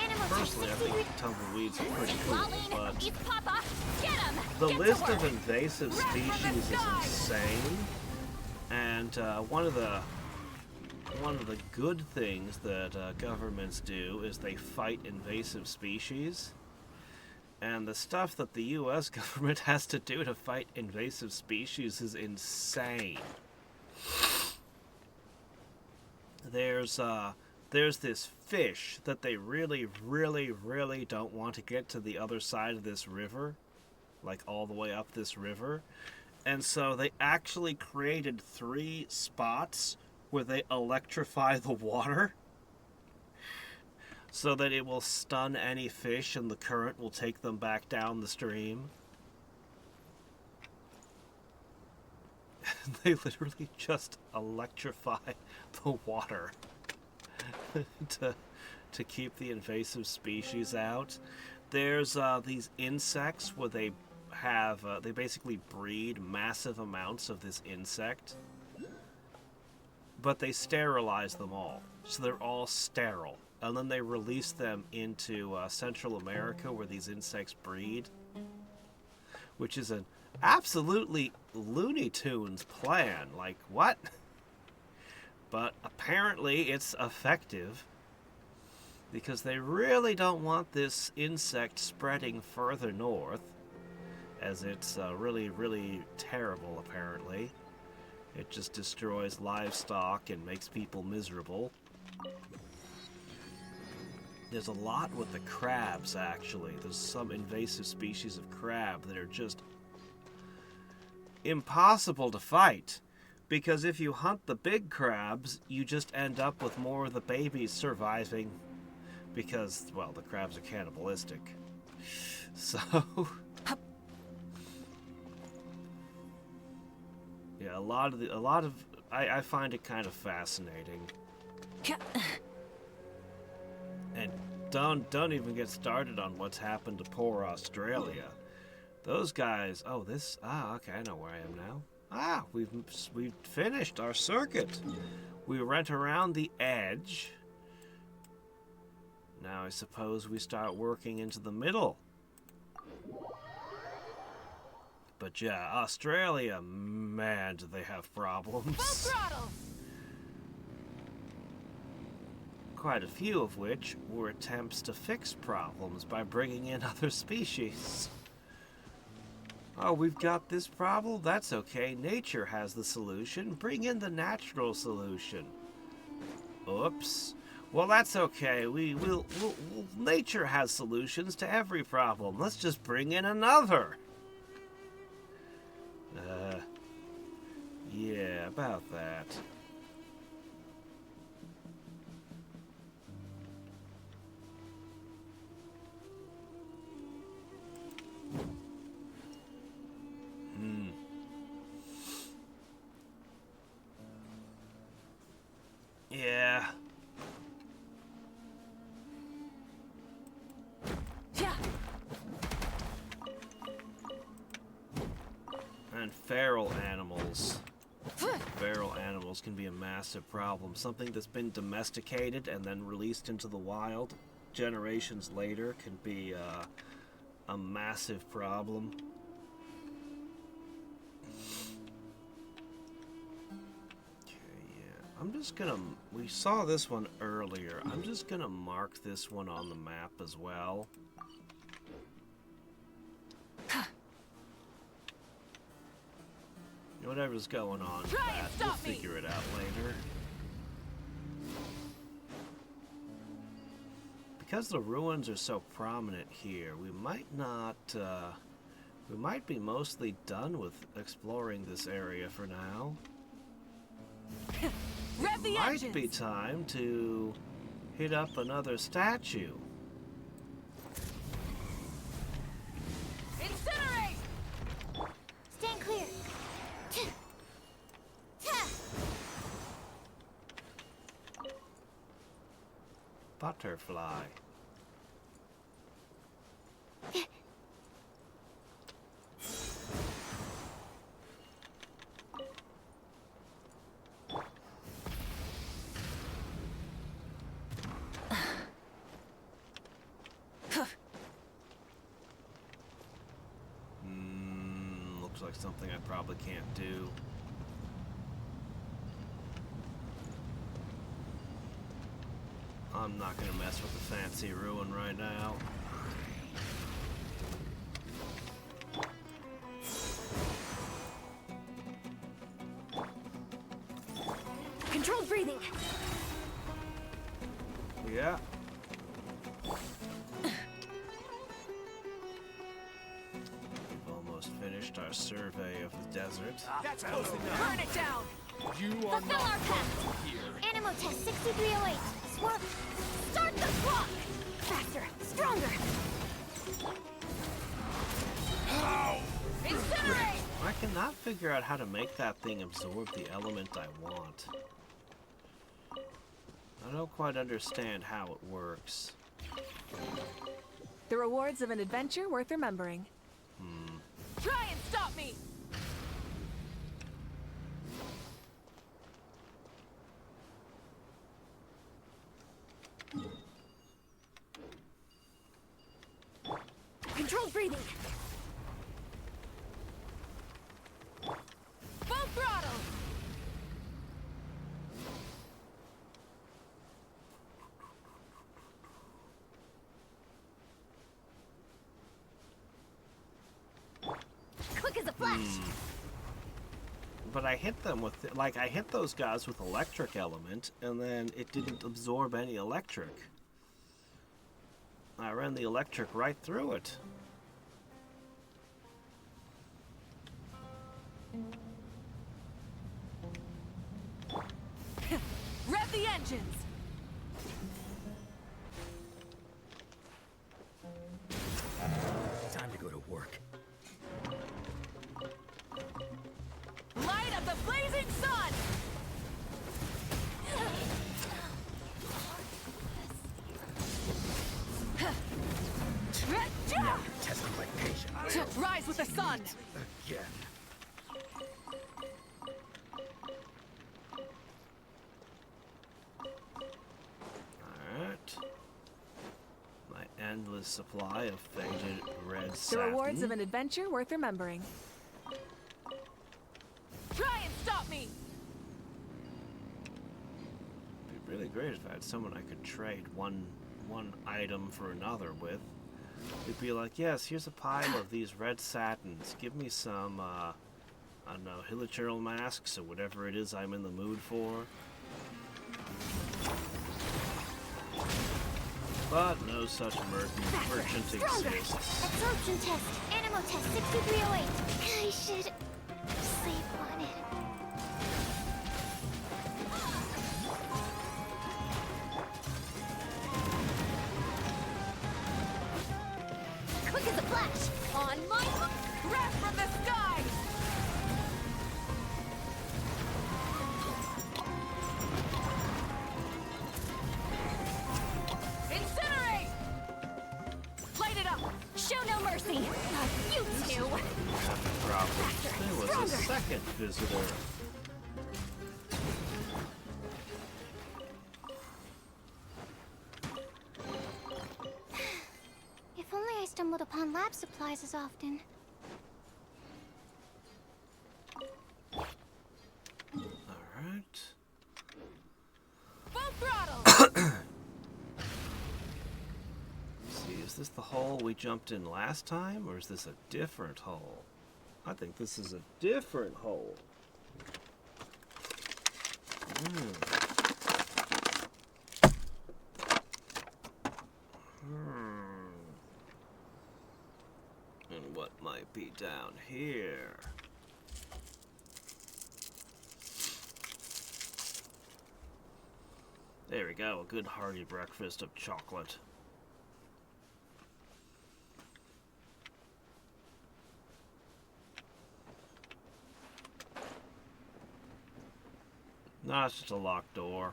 Animals Personally, I think tumbleweeds are pretty cool, but Eat Papa. Get him. the Get to list work. of invasive species is insane. And one of the good things that governments do is they fight invasive species. And the stuff that the U.S. government has to do to fight invasive species is insane. There's this fish that they really don't want to get to the other side of this river, like all the way up this river. And so they actually created 3 spots where they electrify the water so that it will stun any fish and the current will take them back down the stream. They literally just electrify the water to keep the invasive species out. There's these insects where they basically breed massive amounts of this insect, but they sterilize them all, so they're all sterile, and then they release them into Central America where these insects breed, which is an absolutely Looney Tunes plan. Like, what? But apparently it's effective, because they really don't want this insect spreading further north, as it's really terrible, apparently. It just destroys livestock and makes people miserable. There's a lot with the crabs, actually. There's some invasive species of crab that are just impossible to fight, because if you hunt the big crabs, you just end up with more of the babies surviving, because, well, the crabs are cannibalistic. So... yeah, I find it kind of fascinating. And don't even get started on what's happened to poor Australia. Those guys, okay, I know where I am now. We've finished our circuit. We went around the edge. Now I suppose we start working into the middle. But yeah, Australia, man, do they have problems. Full throttle. Quite a few of which were attempts to fix problems by bringing in other species. Oh, we've got this problem? That's okay. Nature has the solution. Bring in the natural solution. Oops. Well, that's okay. Nature has solutions to every problem. Let's just bring in another. Yeah, about that. Yeah. Yeah. And feral animals. Feral animals can be a massive problem. Something that's been domesticated and then released into the wild generations later can be a massive problem. I'm just gonna, we saw this one earlier. I'm just gonna mark this one on the map as well. whatever's going on with Try and that, we'll stop me. figure it out later. Because the ruins are so prominent here, we might not, we might be mostly done with exploring this area for now. Rev the Might engines! be time to hit up another statue. Incinerate! Stand clear. Butterfly. Looks like something I probably can't do. I'm not gonna mess with the fancy ruin right now. Controlled breathing. Yeah. We've almost finished our survey of the desert. That's close enough. Burn it down! You are Fulfill not our pact. here. Animal test 6308. Swap. Start the clock. Faster. Stronger. Incinerate! I cannot figure out how to make that thing absorb the element I want. I don't quite understand how it works. The rewards of an adventure worth remembering. Try and stop me! Controlled breathing. Full throttle! Quick as a flash. But I hit them with, like, I hit those guys with electric element, and then it didn't absorb any electric. I ran the electric right through it. Rev the engines! Time to go to work. Light of the blazing sun! Now you're testing my patience. Rise with the sun! Again. Alright. My endless supply of faded red The satin. rewards of an adventure worth remembering. Try and stop me! It'd be really great if I had someone I could trade one item for another with. It'd be like, yes, here's a pile of these red satins. Give me some, I don't know, hilichurl masks or whatever it is I'm in the mood for. But no such merchant Stronger. exists. Absorption test. Animal test 6308. I should sleep on it. Quick as a flash. On my Breath from the sky! Incinerate! Light it up! show no mercy. You two. Problem. There was a second visitor. If only I stumbled upon lab supplies as often. Alright. Full throttle! See, is this the hole we jumped in last time, or is this a different hole? I think this is a different hole. And what might be down here? There we go, a good hearty breakfast of chocolate. No, it's just a locked door.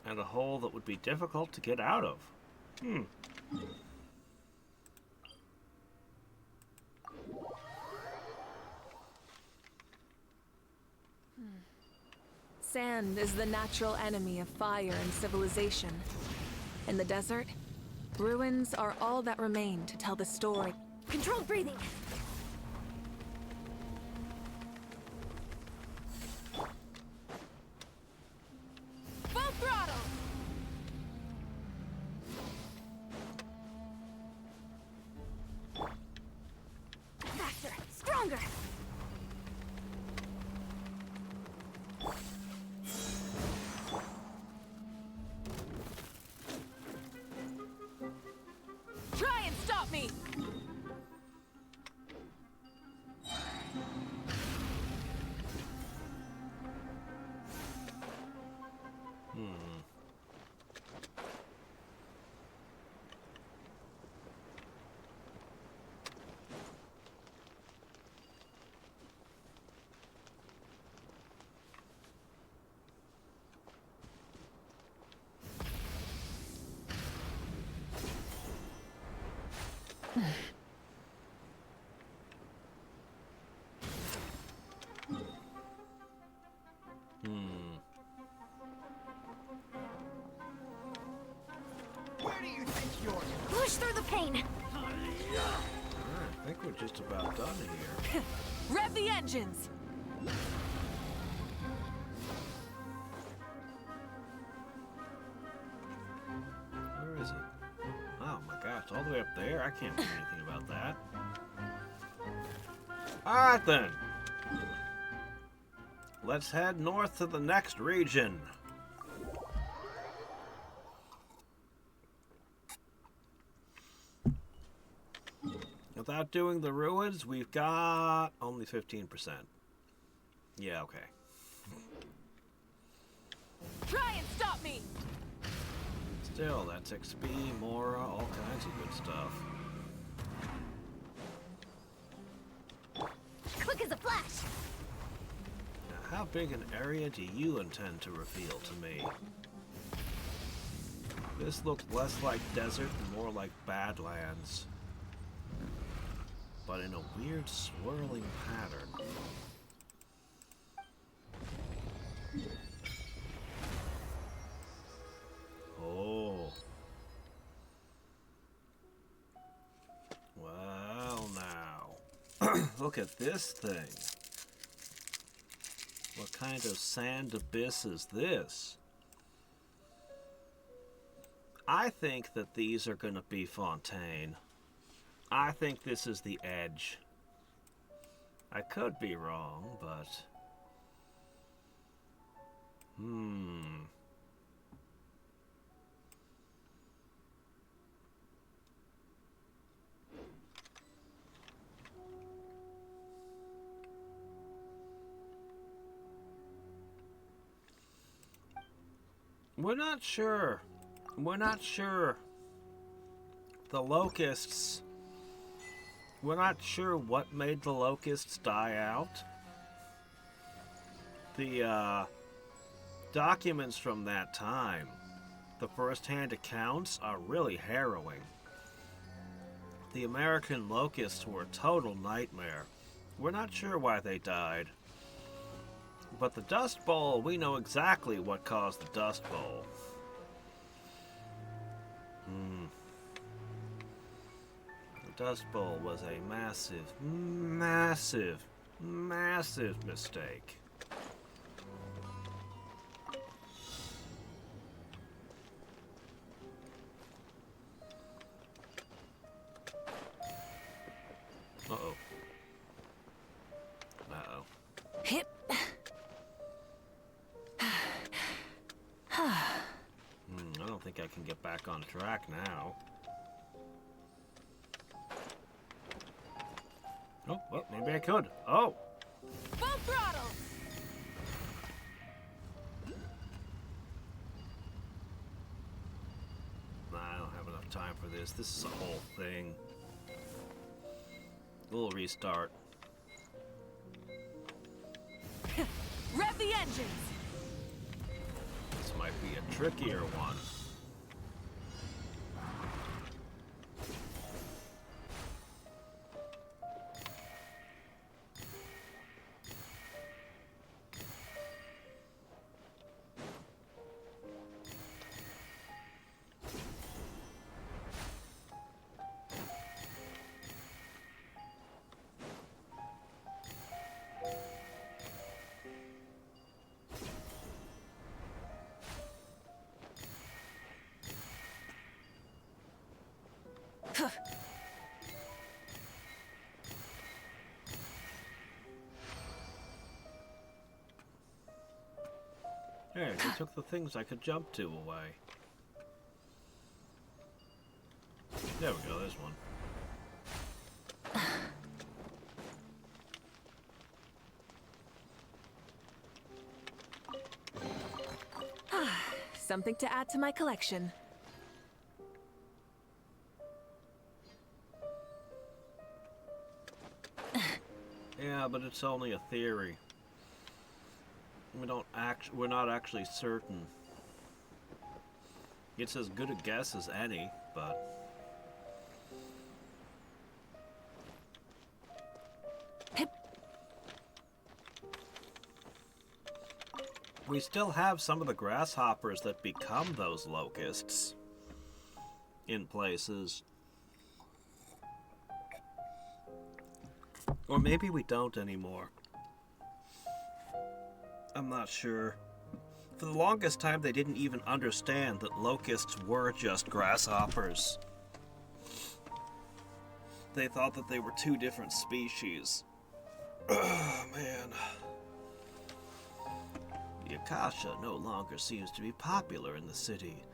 And a hole that would be difficult to get out of. Sand is the natural enemy of fire and civilization. In the desert, ruins are all that remain to tell the story. Controlled breathing. Full throttle. Faster, stronger. Try and stop me! Where do you think you're Push through the pain. I think we're just about done here. Rev the engines! Where is it? Oh my gosh, all the way up there? I can't do anything about that. Alright then. Let's head north to the next region. Without doing the ruins, we've got only 15%. Yeah, okay. Try and stop me! Still, that's XP, Mora, all kinds of good stuff. Quick as a flash. Now, how big an area do you intend to reveal to me? This looks less like desert and more like Badlands. But in a weird swirling pattern. Oh. Well now. Look at this thing. What kind of sand abyss is this? I think that these are going to be Fontaine. I think this is the edge. I could be wrong, but... We're not sure. We're not sure. The locusts... We're not sure what made the locusts die out. The documents from that time, the first-hand accounts, are really harrowing. The American locusts were a total nightmare. We're not sure why they died. But the Dust Bowl, we know exactly what caused the Dust Bowl. The Dust Bowl was a massive, massive, massive mistake. Uh-oh. Uh-oh. I can get back on track now. Oh, well, maybe I could. Oh! Full throttle! I don't have enough time for this. This is a whole thing. We'll restart. Rev the engines! This might be a trickier one. Hey, they took the things I could jump to away. There we go, there's one. Something to add to my collection. Yeah, but it's only a theory. We're not actually certain. It's as good a guess as any, but we still have some of the grasshoppers that become those locusts in places. Or maybe we don't anymore. I'm not sure. For the longest time, they didn't even understand that locusts were just grasshoppers. They thought that they were two different species. Oh, man. The Akasha no longer seems to be popular in the city.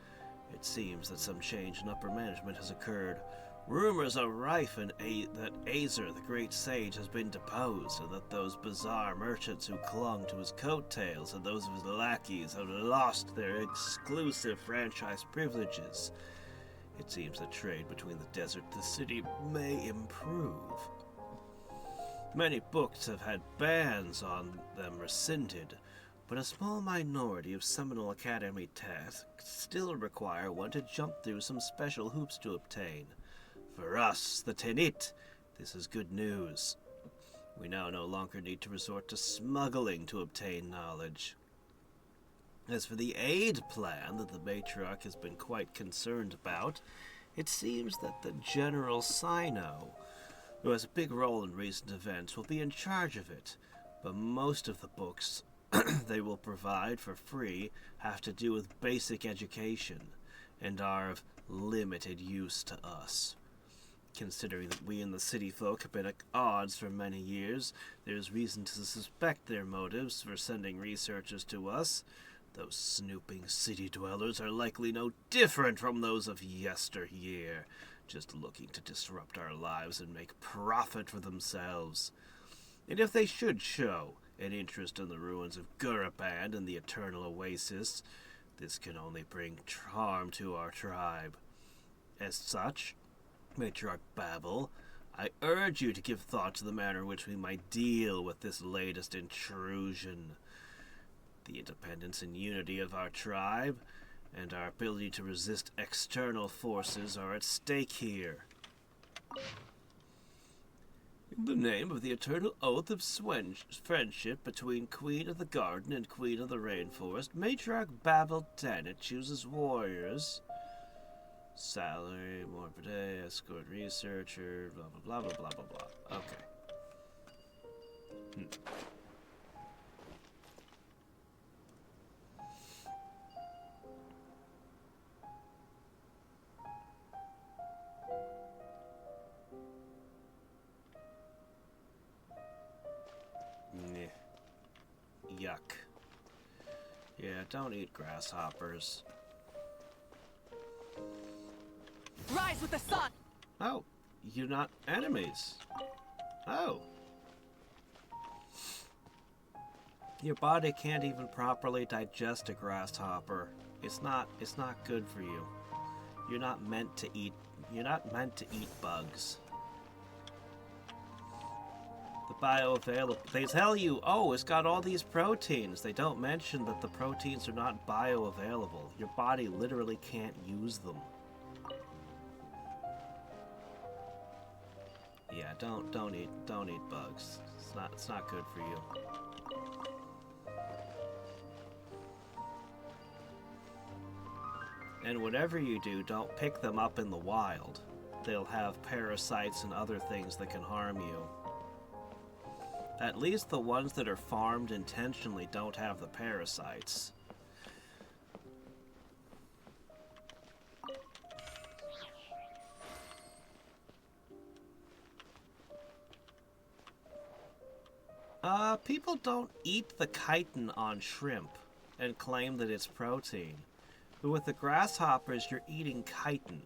It seems that some change in upper management has occurred. Rumors are rife that Azer, the great sage, has been deposed, and that those bizarre merchants who clung to his coattails and those of his lackeys have lost their exclusive franchise privileges. It seems that trade between the desert and the city may improve. Many books have had bans on them rescinded, but a small minority of Seminole Academy tasks still require one to jump through some special hoops to obtain. For us, the Tenit, this is good news. We now no longer need to resort to smuggling to obtain knowledge. As for the aid plan that the matriarch has been quite concerned about, it seems that the General Sino, who has a big role in recent events, will be in charge of it, but most of the books they will provide for free have to do with basic education, and are of limited use to us. Considering that we and the city folk have been at odds for many years, there is reason to suspect their motives for sending researchers to us. Those snooping city dwellers are likely no different from those of yesteryear, just looking to disrupt our lives and make profit for themselves. And if they should show an interest in the ruins of Guraband and the Eternal Oasis, this can only bring harm to our tribe. As such, Matriarch Babel, I urge you to give thought to the manner in which we might deal with this latest intrusion. The independence and unity of our tribe, and our ability to resist external forces are at stake here. In the name of the eternal oath of friendship between Queen of the Garden and Queen of the Rainforest, Matriarch Babel Tanit chooses warriors. Salary, more per day, escort researcher, blah blah blah blah blah blah blah. Okay. Yuck. Yeah, don't eat grasshoppers. Rise with the sun! Oh, you're not enemies. Oh. Your body can't even properly digest a grasshopper. It's not good for you. You're not meant to eat bugs. The bioavailable. They tell you, oh, it's got all these proteins. They don't mention that the proteins are not bioavailable. Your body literally can't use them. Yeah, don't eat bugs. It's not good for you. And whatever you do, don't pick them up in the wild. They'll have parasites and other things that can harm you. At least the ones that are farmed intentionally don't have the parasites. People don't eat the chitin on shrimp and claim that it's protein. But with the grasshoppers, you're eating chitin.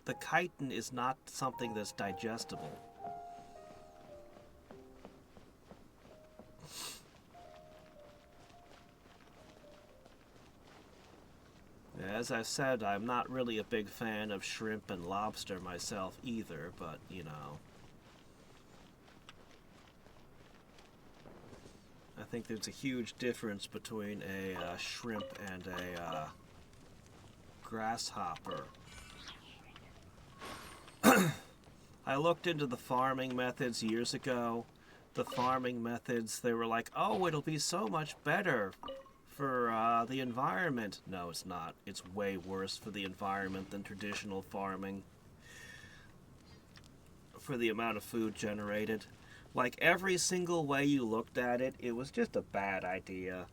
The chitin is not something that's digestible. As I said, I'm not really a big fan of shrimp and lobster myself either, but, you know. I think there's a huge difference between a shrimp and a grasshopper. I looked into the farming methods years ago. The farming methods, they were like, oh, it'll be so much better for the environment. No, it's not. It's way worse for the environment than traditional farming. For the amount of food generated. Like, every single way you looked at it, it was just a bad idea.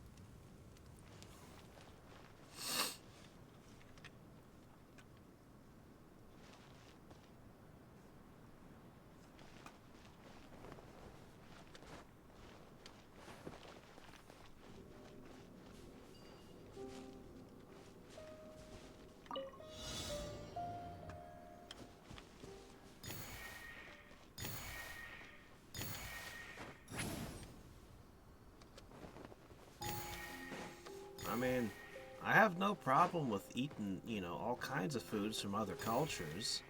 I mean, I have no problem with eating, you know, all kinds of foods from other cultures.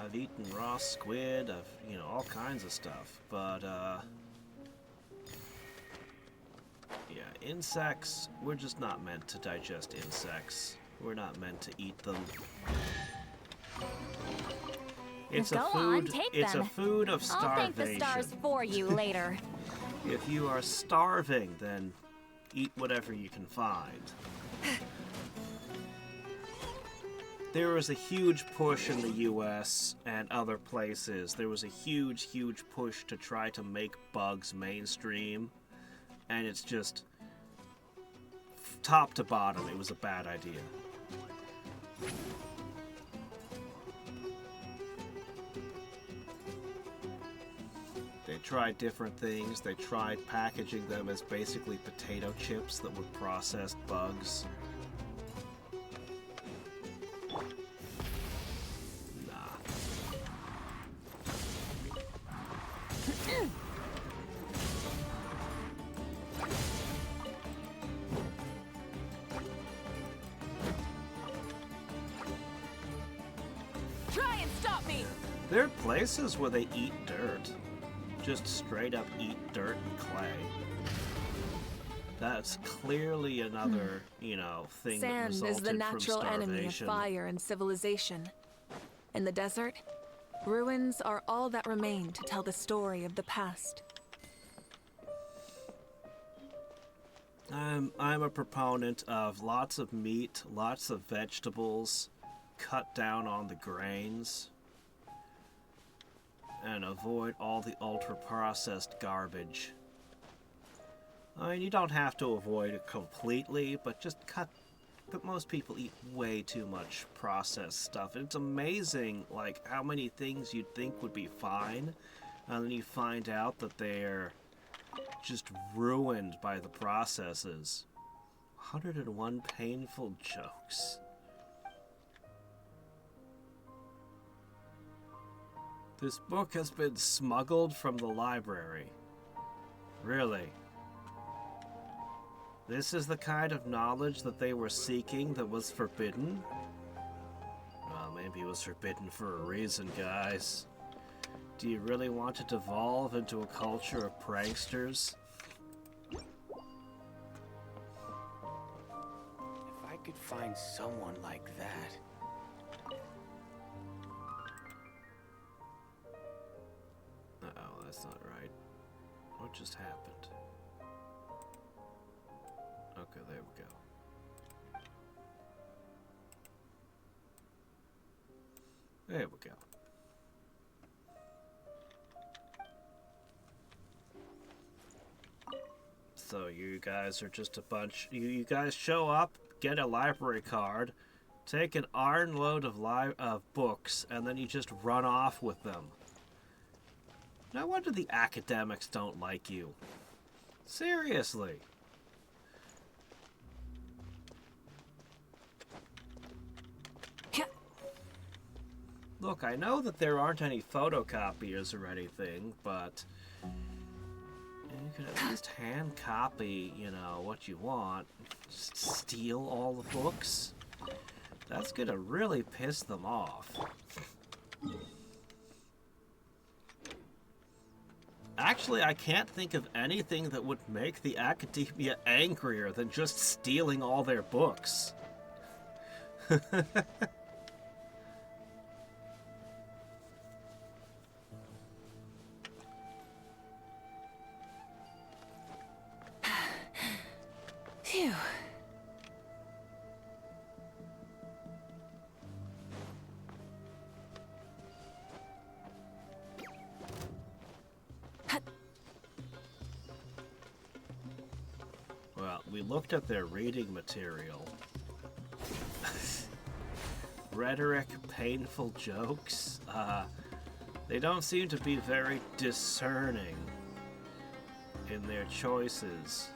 I've eaten raw squid, you know, all kinds of stuff, but, yeah, insects, we're just not meant to digest insects. We're not meant to eat them. It's Go a on, food, take it's them. a food of starvation. I'll thank the stars for you later. If you are starving, then eat whatever you can find. There was a huge push in the US and other places. There was a huge push to try to make bugs mainstream. And it's just, top to bottom, it was a bad idea. They tried different things. They tried packaging them as basically potato chips that were processed bugs. Nah. Try and stop me! There are places where they eat dirt. Just straight up eat dirt and clay. That's clearly another, you know, thing that Sand resulted is the natural from enemy of starvation. fire and civilization. In the desert, ruins are all that remain to tell the story of the past. I'm a proponent of lots of meat, lots of vegetables, cut down on the grains, and avoid all the ultra-processed garbage. I mean, you don't have to avoid it completely, but just cut. But most people eat way too much processed stuff. And it's amazing, like, how many things you'd think would be fine, and then you find out that they're just ruined by the processes. 101 painful jokes. This book has been smuggled from the library. Really? This is the kind of knowledge that they were seeking that was forbidden? Well, maybe it was forbidden for a reason, guys. Do you really want to devolve into a culture of pranksters? If I could find someone like that. Uh-oh, that's not right. What just happened? Okay, there we go. There we go. So you guys are just a bunch. You guys show up, get a library card, take an armload of books, and then you just run off with them. No wonder the academics don't like you. Seriously. Look, I know that there aren't any photocopiers or anything, but you could at least hand copy, you know, what you want. Just steal all the books. That's gonna really piss them off. Actually, I can't think of anything that would make the academia angrier than just stealing all their books. Phew. Well, we looked at their reading material. Rhetoric, painful jokes. They don't seem to be very discerning in their choices.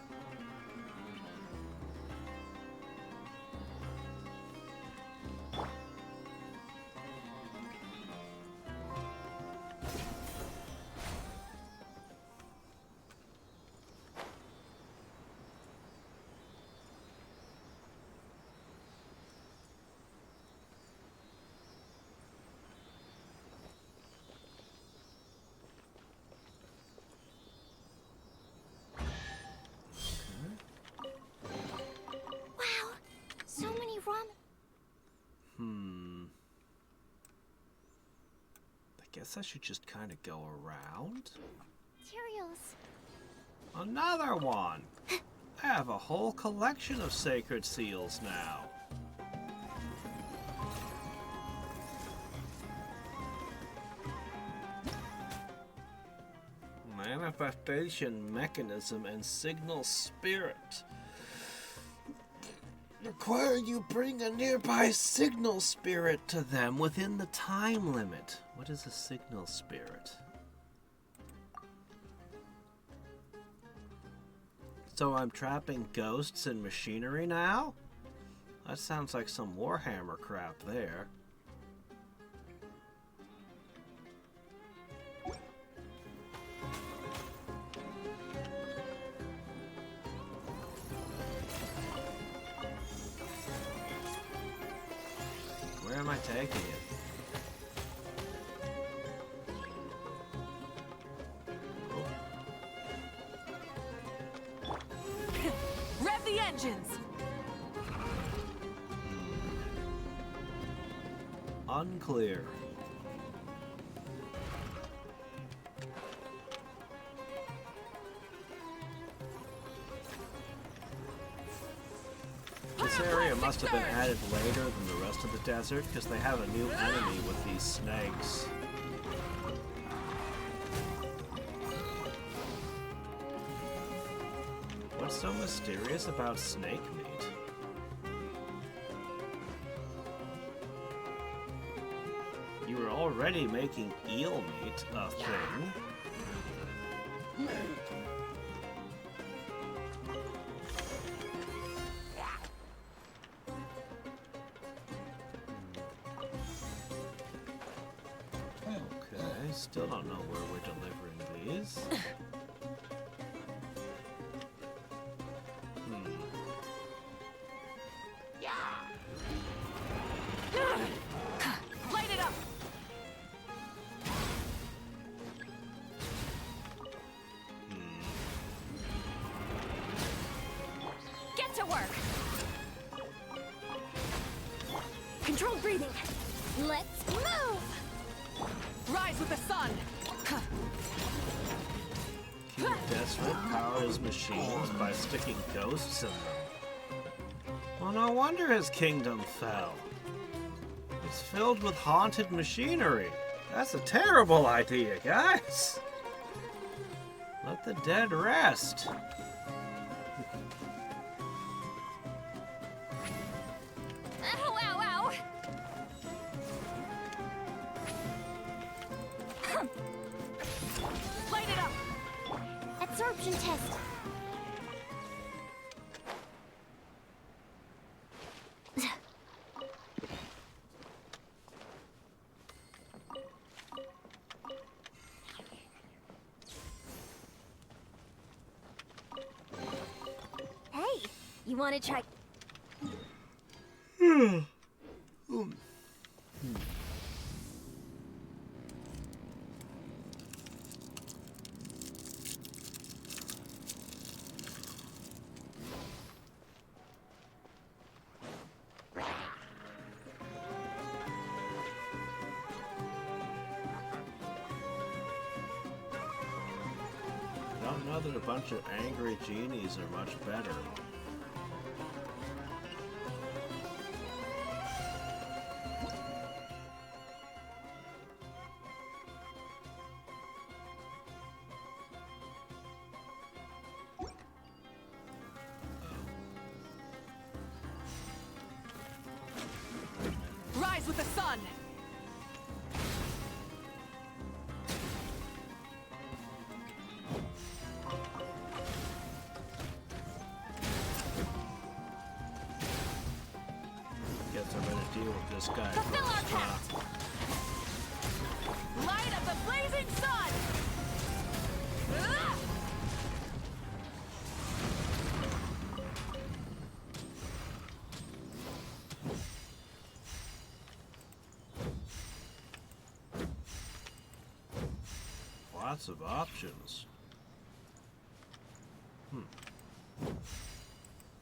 Wow, so many I guess I should just kind of go around. materials. Another one! I have a whole collection of sacred seals now. Manifestation mechanism and signal spirit. Require you bring a nearby signal spirit to them within the time limit. What is a signal spirit? So I'm trapping ghosts and machinery now? That sounds like some Warhammer crap there. Where am I taking it? Rev the engines! Unclear. This area must have been added later than the rest of the desert because they have a new enemy with these snakes. What's so mysterious about snake meat? You were already making eel meat a thing. Okay, Still don't know where we're delivering these. Light it up! Get to work! Controlled breathing. Let's move! Rise with the sun! King Desperate powers machines by sticking ghosts in them. Well, no wonder his kingdom fell. It's filled with haunted machinery. That's a terrible idea, guys. Let the dead rest. Ow, ow, ow! Light it up! Absorption test. Hey, you want to try? I don't know that a bunch of angry genies are much better. Rise with the sun! Guess I'm gonna deal with this guy Fulfill our first. pact. Light of the blazing sun! Ah! Lots of options.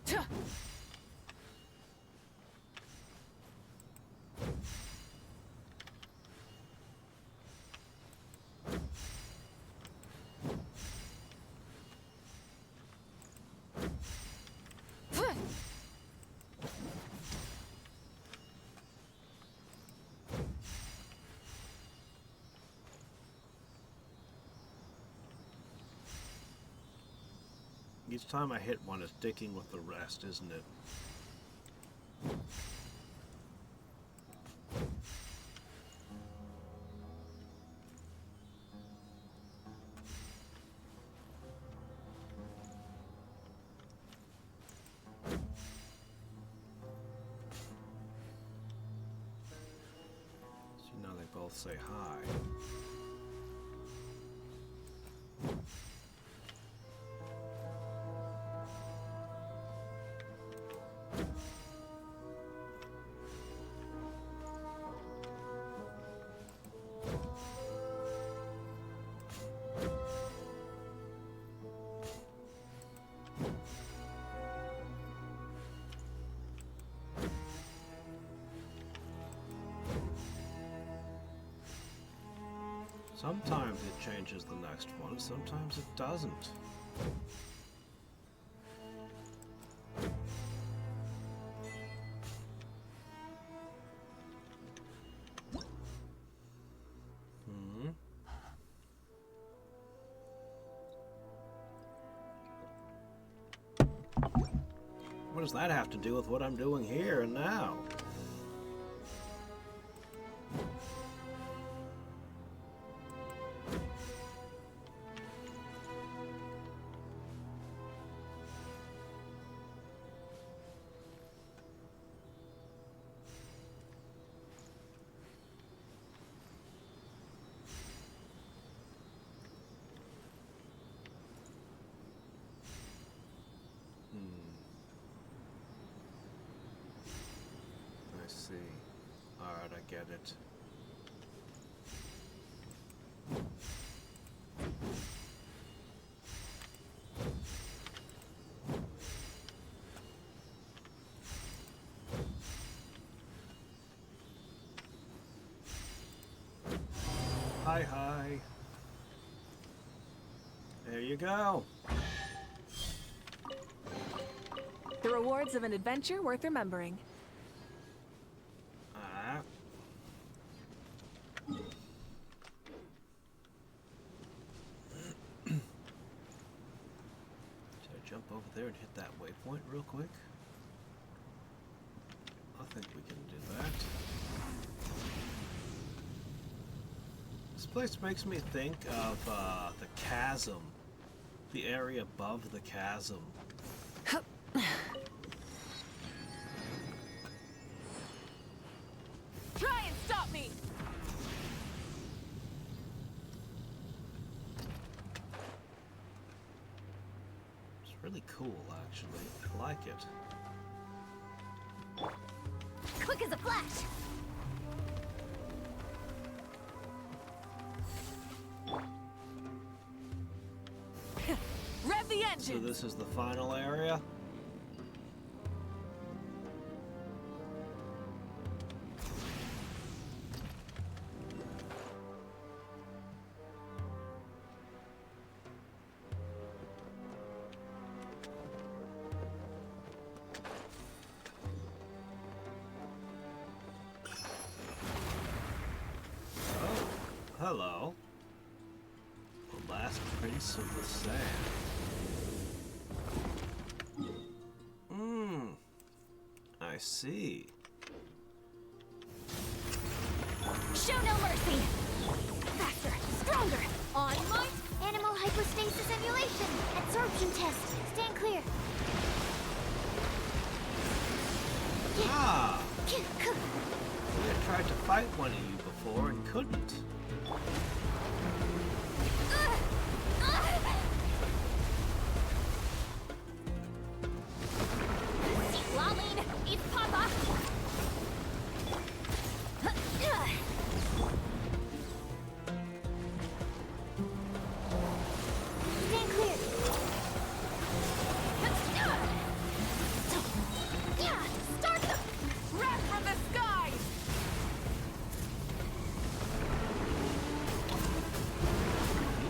Tuh. Each time I hit one, it's sticking with the rest, isn't it? So now they both say hi. Sometimes it changes the next one, sometimes it doesn't. What does that have to do with what I'm doing here and now? forget it. Hi, hi. There you go. The rewards of an adventure worth remembering. Ah. Should I jump over there and hit that waypoint real quick? I think we can do that. This place makes me think of the chasm. The area above the chasm. Try and stop me! It's really cool, actually. I like it. Quick as a flash! Rev the So engine! this is the final area? Hello. The last prince of the sand. I see. Show no mercy! Faster, stronger! On my animal hypostasis emulation! Absorption test! Stand clear! Ah! We had tried to fight one of you before and couldn't. Laline, eat Papa! Stand clear! Start the Rev from the sky!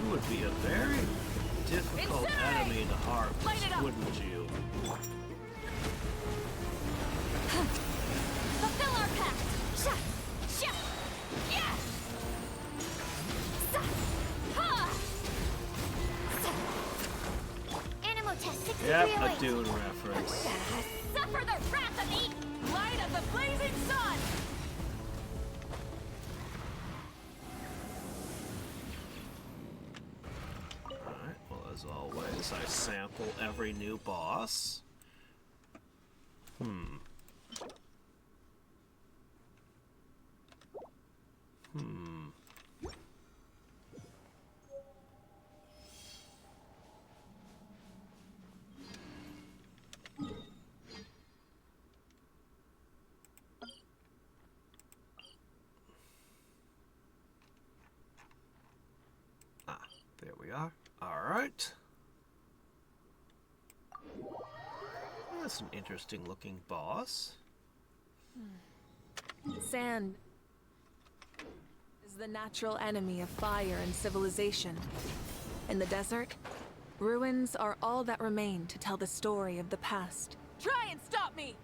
You would be a very difficult Incinerate! enemy to harvest, Light it up! wouldn't you? fulfill our pact! Sha! Sha! Yeah! Sa! Ha! Sa! Animal test 6308. Yep, a Dune reference. Suffer the wrath of me! Light of the blazing sun! Alright, well, as always, I sample every new boss. There we are. Alright. That's an interesting looking boss. Sand is the natural enemy of fire and civilization. In the desert, ruins are all that remain to tell the story of the past. Try and stop me!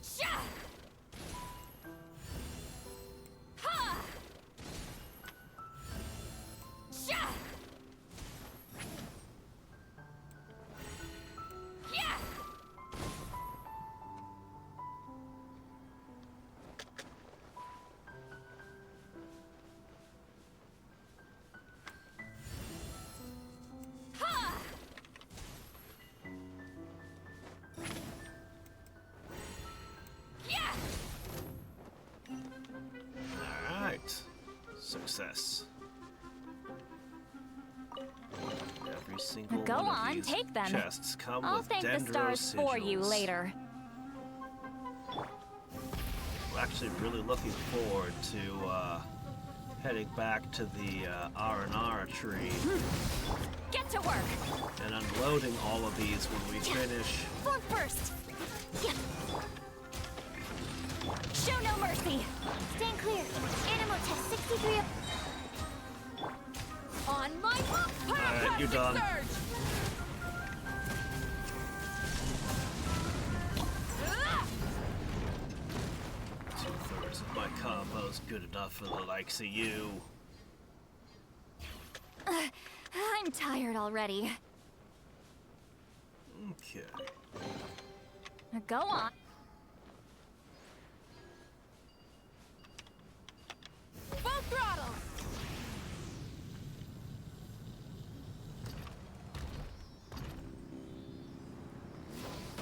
Sha! Ha! Success. Every single Go one of on, these take them. chests come I'll with thank the dendro stars for you sigils. later. I'm actually really looking forward to heading back to the R&R tree Get to work! and unloading all of these when we finish. Form first! Yeah. Show no mercy! Stand clear! Animal test 63 of... On my mark! Alright, you're done. Surge! 2/3 of my combo's good enough for the likes of you. I'm tired already. Okay. Go on. Full throttle!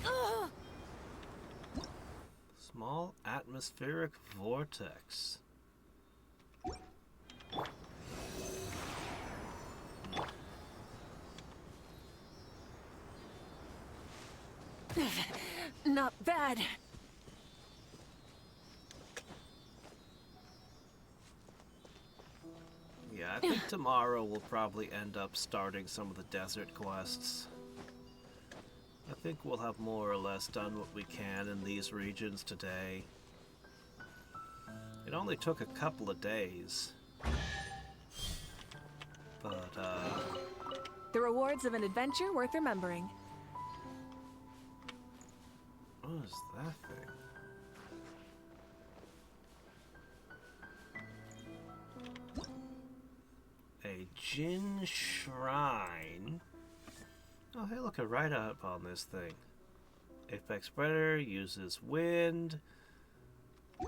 Ugh. Small atmospheric vortex. Not bad. Yeah, I think tomorrow we'll probably end up starting some of the desert quests. I think we'll have more or less done what we can in these regions today. It only took a couple of days. But, The rewards of an adventure worth remembering. what is that thing? A Jin Shrine. Oh, hey, look, a write-up on this thing. Apex Predator uses wind. I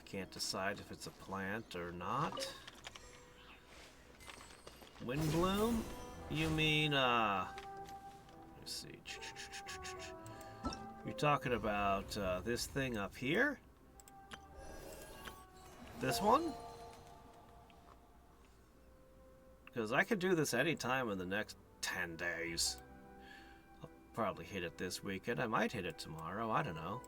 can't decide if it's a plant or not. Wind bloom? You mean, let's see. You're talking about this thing up here? This one? Because I could do this anytime in the next 10 days. I'll probably hit it this weekend. I might hit it tomorrow. I don't know.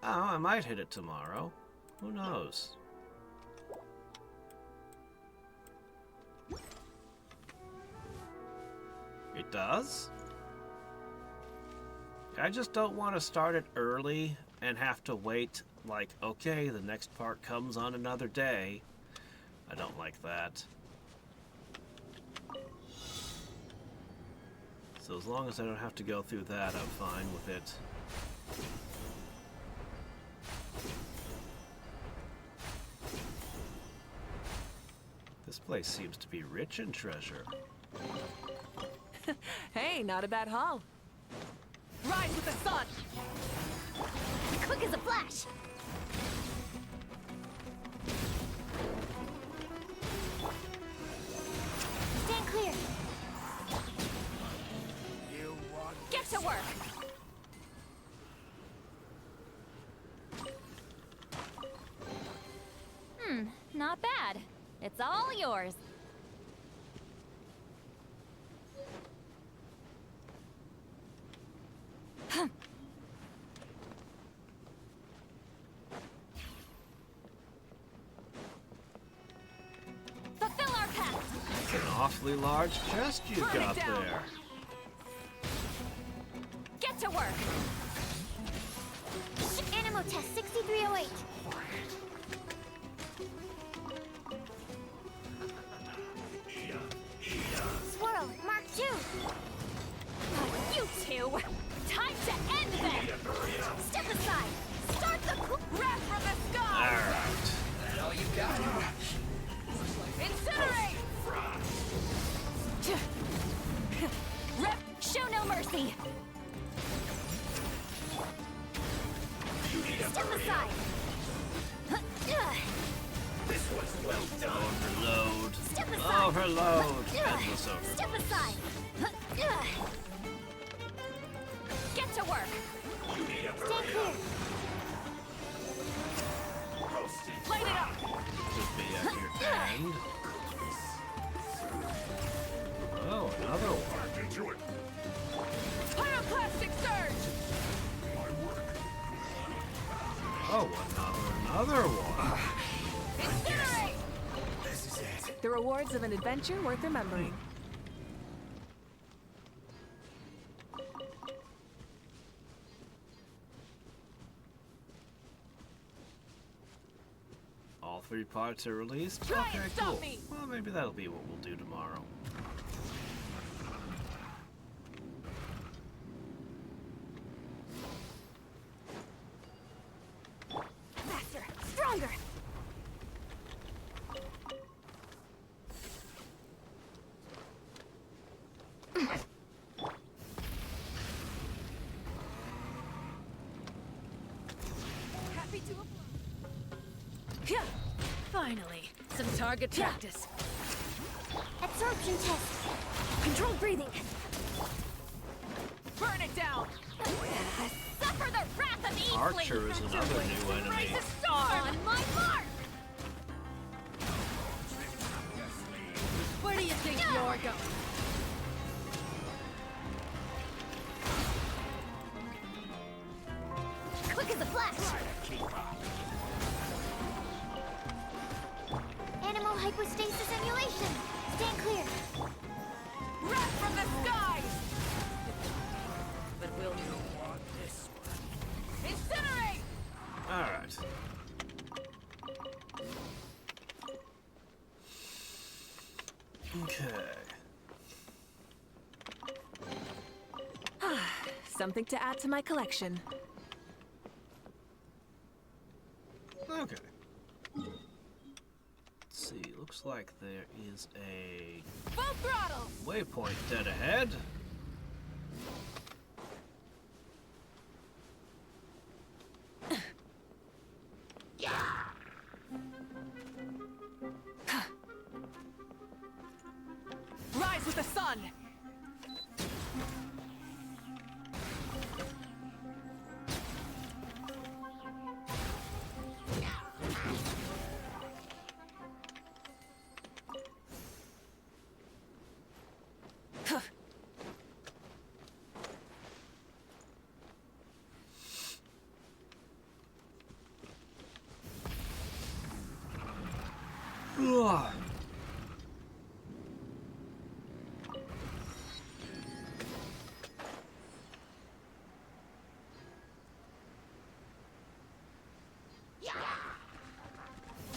Oh, I might hit it tomorrow. Who knows? It does? I just don't want to start it early and have to wait, like, okay, the next part comes on another day. I don't like that. So as long as I don't have to go through that, I'm fine with it. This place seems to be rich in treasure. Hey, not a bad haul. Rise with the sun! Quick as a flash! Stand clear! Get to work! Not bad. It's all yours. Fulfill our path! It's an awfully large chest you've Burn it got down. there. Get to work! Animal test 6308. Swirl, Mark 2. You two! Time to end them! Step aside! Start the Wrath from the sky! Alright. Incinerate! Show no mercy! Step aside! Overload. Step aside! Overload. Endless overload. Step aside! Get to work! Stand clear! Oh, another one. Incinerate! This is it. The rewards of an adventure worth remembering. All 3 parts are released? Try Okay, and stop cool. me. Well, maybe that'll be what we'll do tomorrow. Faster! Stronger! Happy to Phew. Finally, some target practice. Absorption test. Controlled breathing. Burn it down! Suffer the wrath of Eastling! Archer is another new enemy. Rise the storm! On my mark! Where do you think you're going? Quick as a flash! Animal hypostasis emulation! Stand clear! Wrath from the skies! But we'll Incinerate! Alright. Okay. Something to add to my collection. Okay. Let's see, looks like there is a Full throttle! waypoint dead ahead. Rise with the sun! Ugh.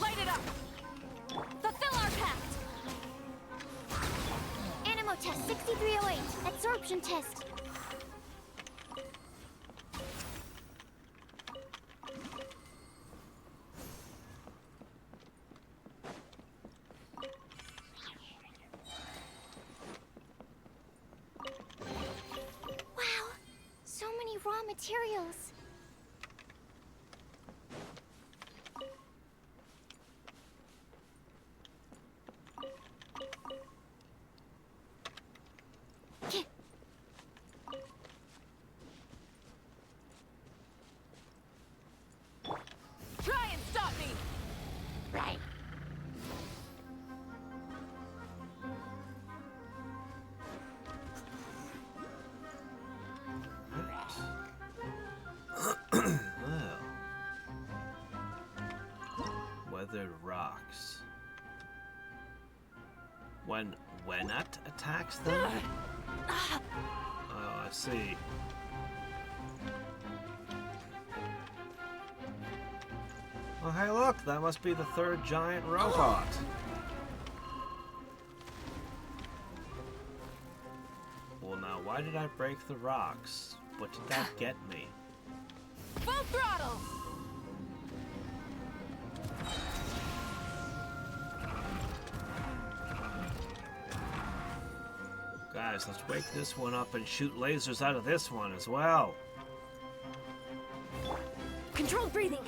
Light it up! Fulfill our pact! Animo test 6308. Absorption test. Wow, so many raw materials. Try and stop me! Right. Well. Weathered rocks. When it attacks them? Oh, I see. Oh, hey, look, that must be the 3rd giant robot. Well, now, why did I break the rocks? What did that get me? Full throttle! Guys, let's wake this one up and shoot lasers out of this one as well. Controlled breathing.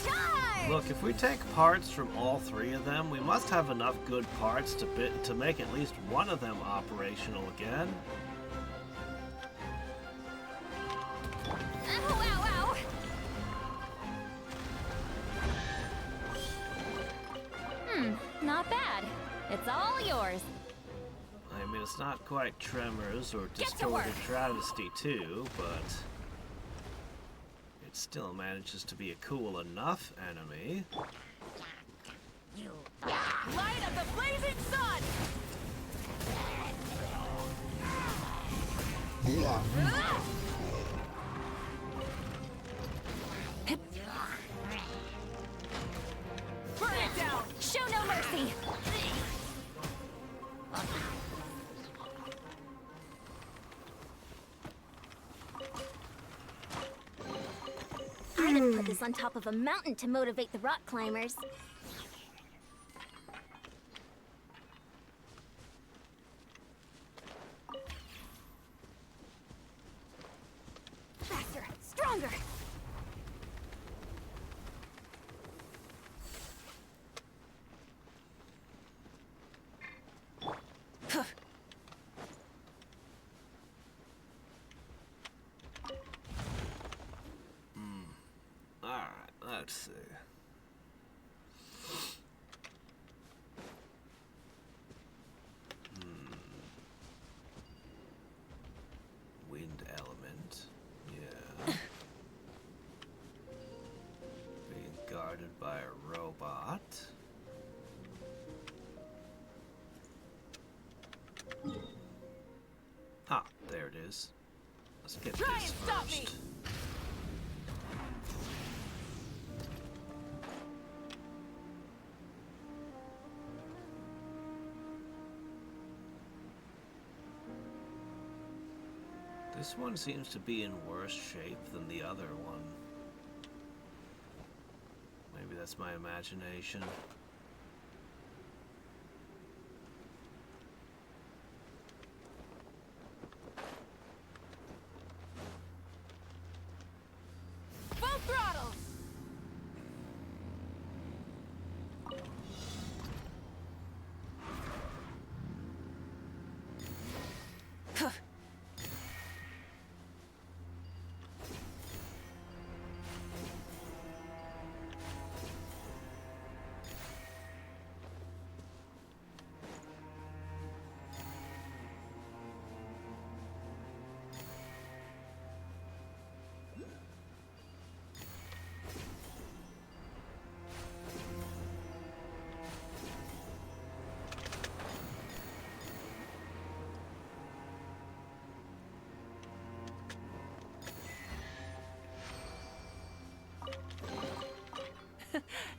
Charge! Look, if we take parts from all 3 of them, we must have enough good parts to make at least one of them operational again. Ow, ow, ow! Not bad. It's all yours. I mean, it's not quite Tremors or Get to work. Distorted Travesty 2, but it's Still manages to be a cool enough enemy. Light of the blazing sun! Burn it down! Show no mercy! I'd have put this on top of a mountain to motivate the rock climbers. Faster! Stronger! Alright, let's see. Wind element. Yeah. Being guarded by a robot. Ah, there it is. Let's get Try this and stop me! first. This one seems to be in worse shape than the other one. Maybe that's my imagination. Full throttle!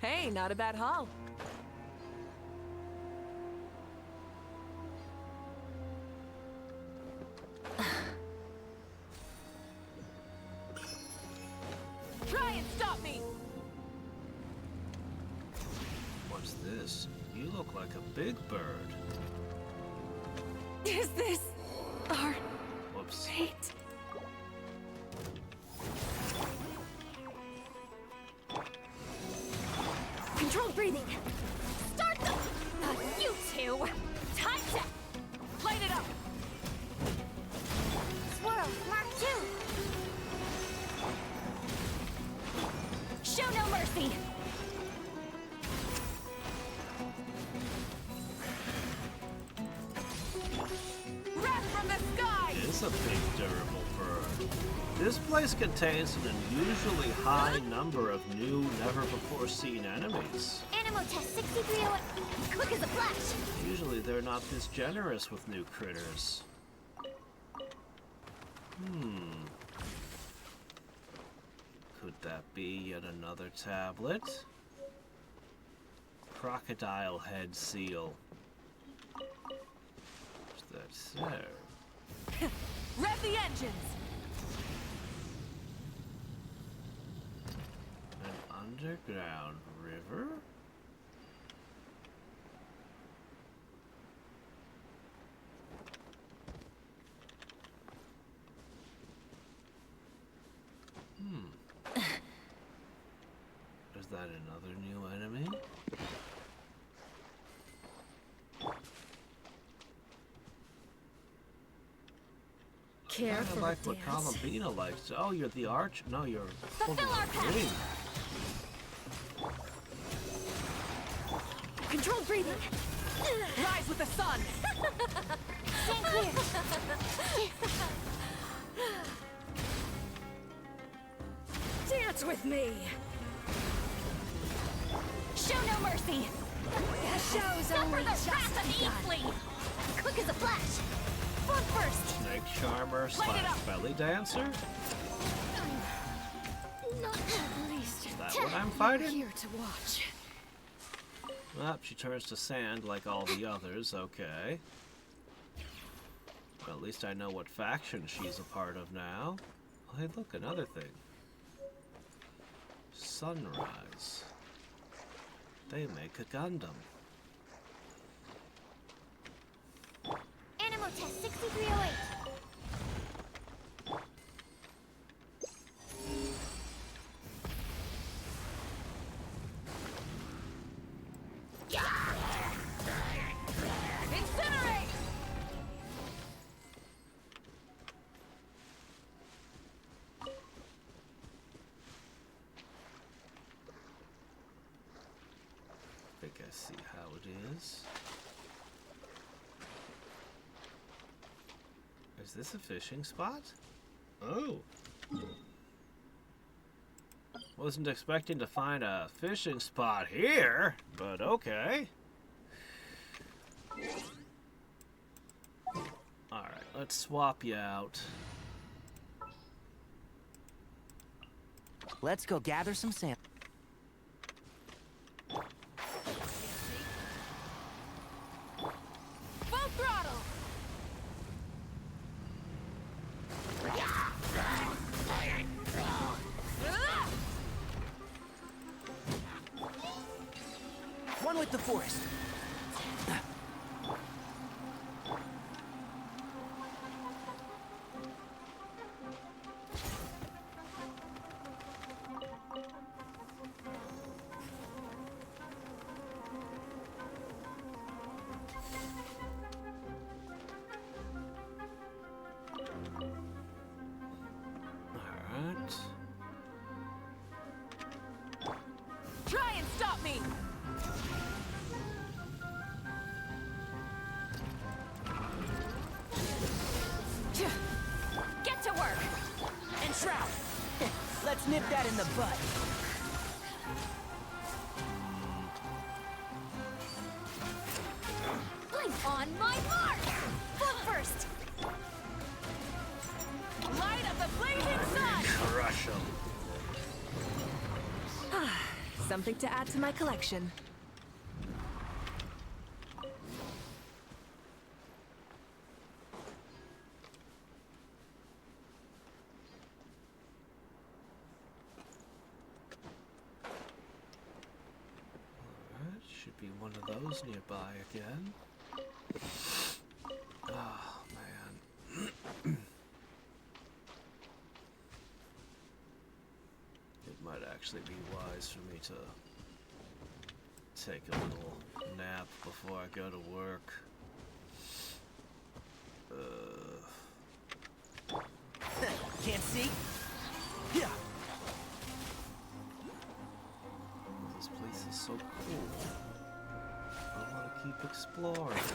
Hey, not a bad haul. Try and stop me! What's this? You look like a big bird. Is this our Whoops. fate? Controlled breathing! Start them! You two! Time check! Light it up! Swirl, Mark 2! Show no mercy! Wrath from the sky! It's a big durable bird. This place contains an unusually high number of new, never-before-seen enemies. Animal test 6301. Quick as a flash! Usually they're not this generous with new critters. Could that be yet another tablet? Crocodile head seal. What's that say? Rev the engines! An underground river? Is that another new enemy? I Careful, like what Dance. Columbina likes. Oh, you're the arch? No, you're Fulfill our pact. Green. Controlled breathing! Rise with the sun! Stand clear! Dance with me! Show no mercy! The show's Suffer only the just wrath of begun. Eatfleet! Quick as a flash! Front first! Snake charmer / belly dancer? Not at least. Is that what I'm fighting? Here to watch. Well, she turns to sand like all the others, okay. Well, at least I know what faction she's a part of now. Oh, hey, look, another thing. Sunrise. They make a Gundam. Animal test 6308. Incinerate! I think I see how it is. Is this a fishing spot? Oh. Wasn't expecting to find a fishing spot here, but okay. Alright, let's swap you out. Let's go gather some sand. Full throttle! One with the forest. Alright. Try and stop me! Get to work! And Shroud. Let's nip that in the bud. On my mark! Foot first! Light of the blazing sun! Crush 'em. Something to add to my collection. Alright, should be one of those nearby again. Oh, man. It might actually be wise for me to take a little nap before I go to work. Can't see? Yeah. This place is so cool. I want to keep exploring.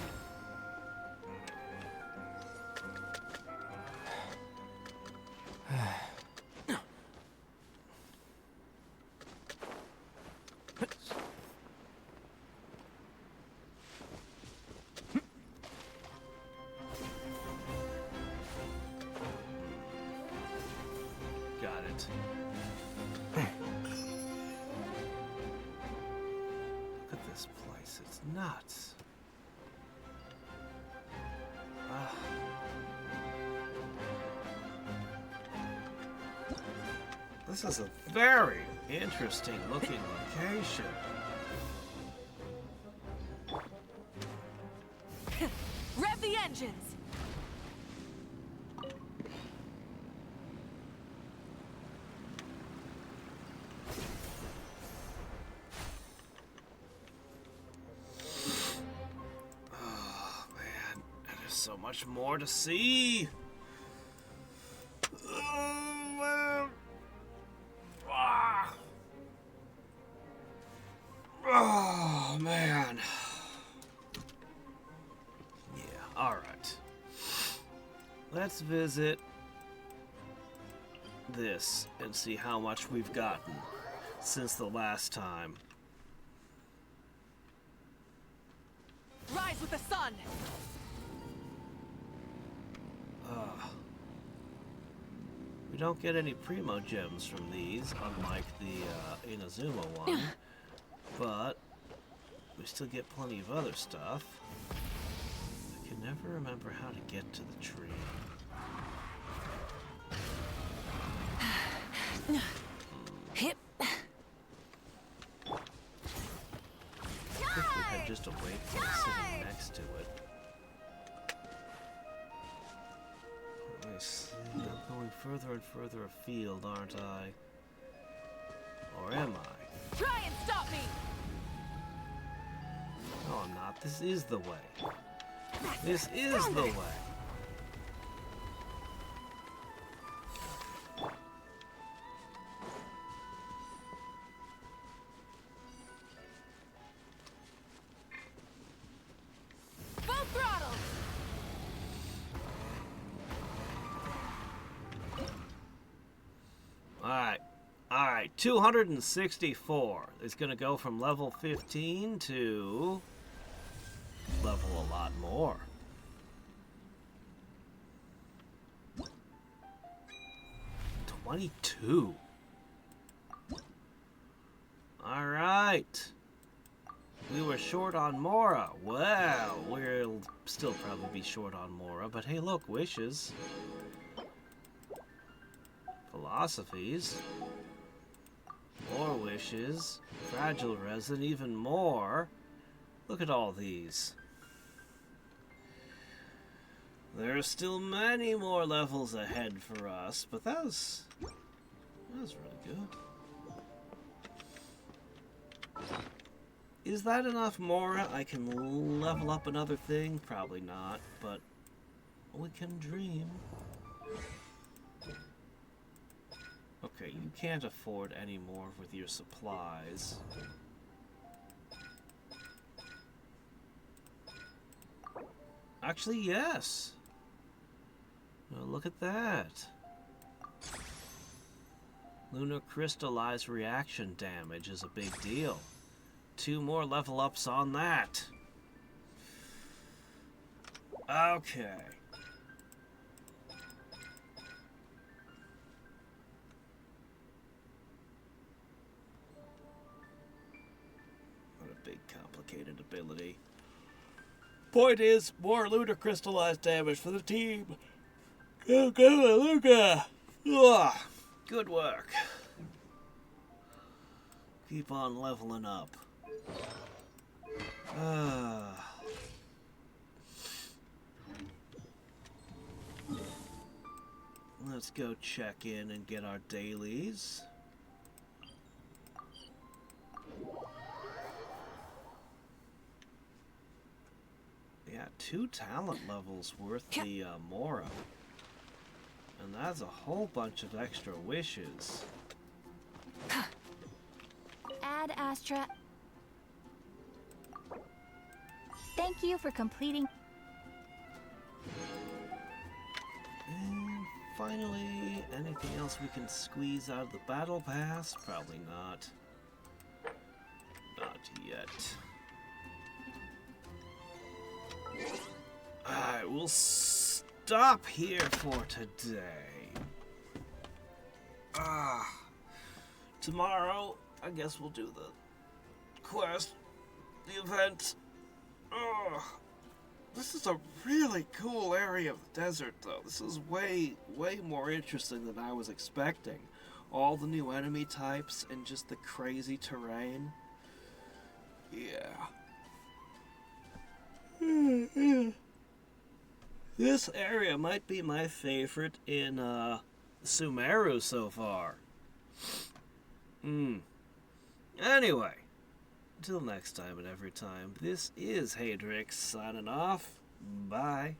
Got it. Look at this place. It's nuts. Ah. This is a very interesting looking location. Rev the engines! Oh man, there's so much more to see. Oh man. Ah. Oh man. Yeah, alright. Let's visit this and see how much we've gotten since the last time. Rise with the sun! We don't get any primo gems from these, unlike the Inazuma one, but we still get plenty of other stuff. I can never remember how to get to the tree. Hip. I think we had just a waypoint sitting next to it. I see. I'm going further and further afield, aren't I? Or am I? Try and stop me! No, I'm not. This is the way. This is the way. Full throttle! Alright, 264. It's gonna go from level 15 to level a lot more. $22. Alright. We were short on Mora. Well, we'll still probably be short on Mora, but hey, look, wishes. Philosophies. More wishes. Fragile resin, even more. Look at all these. There are still many more levels ahead for us, but that was really good. Is that enough Mora? I can level up another thing? Probably not, but we can dream. Okay, you can't afford any more with your supplies. Actually, yes. Oh, look at that. Lunar crystallized reaction damage is a big deal. 2 more level ups on that. Okay. What a big complicated ability. Point is, more lunar crystallized damage for the team. Go, Luca! Ugh, good work. Keep on leveling up. Let's go check in and get our dailies. Yeah, 2 talent levels worth the Mora. And that's a whole bunch of extra wishes. Add Astra. Thank you for completing. And finally, anything else we can squeeze out of the battle pass? Probably not. Not yet. Alright, we'll stop here for today. Tomorrow, I guess we'll do the quest, the event. This is a really cool area of the desert, though. This is way more interesting than I was expecting. All the new enemy types and just the crazy terrain. Yeah. This area might be my favorite in Sumeru so far. Anyway, until next time and every time, this is Hadrix signing off. Bye.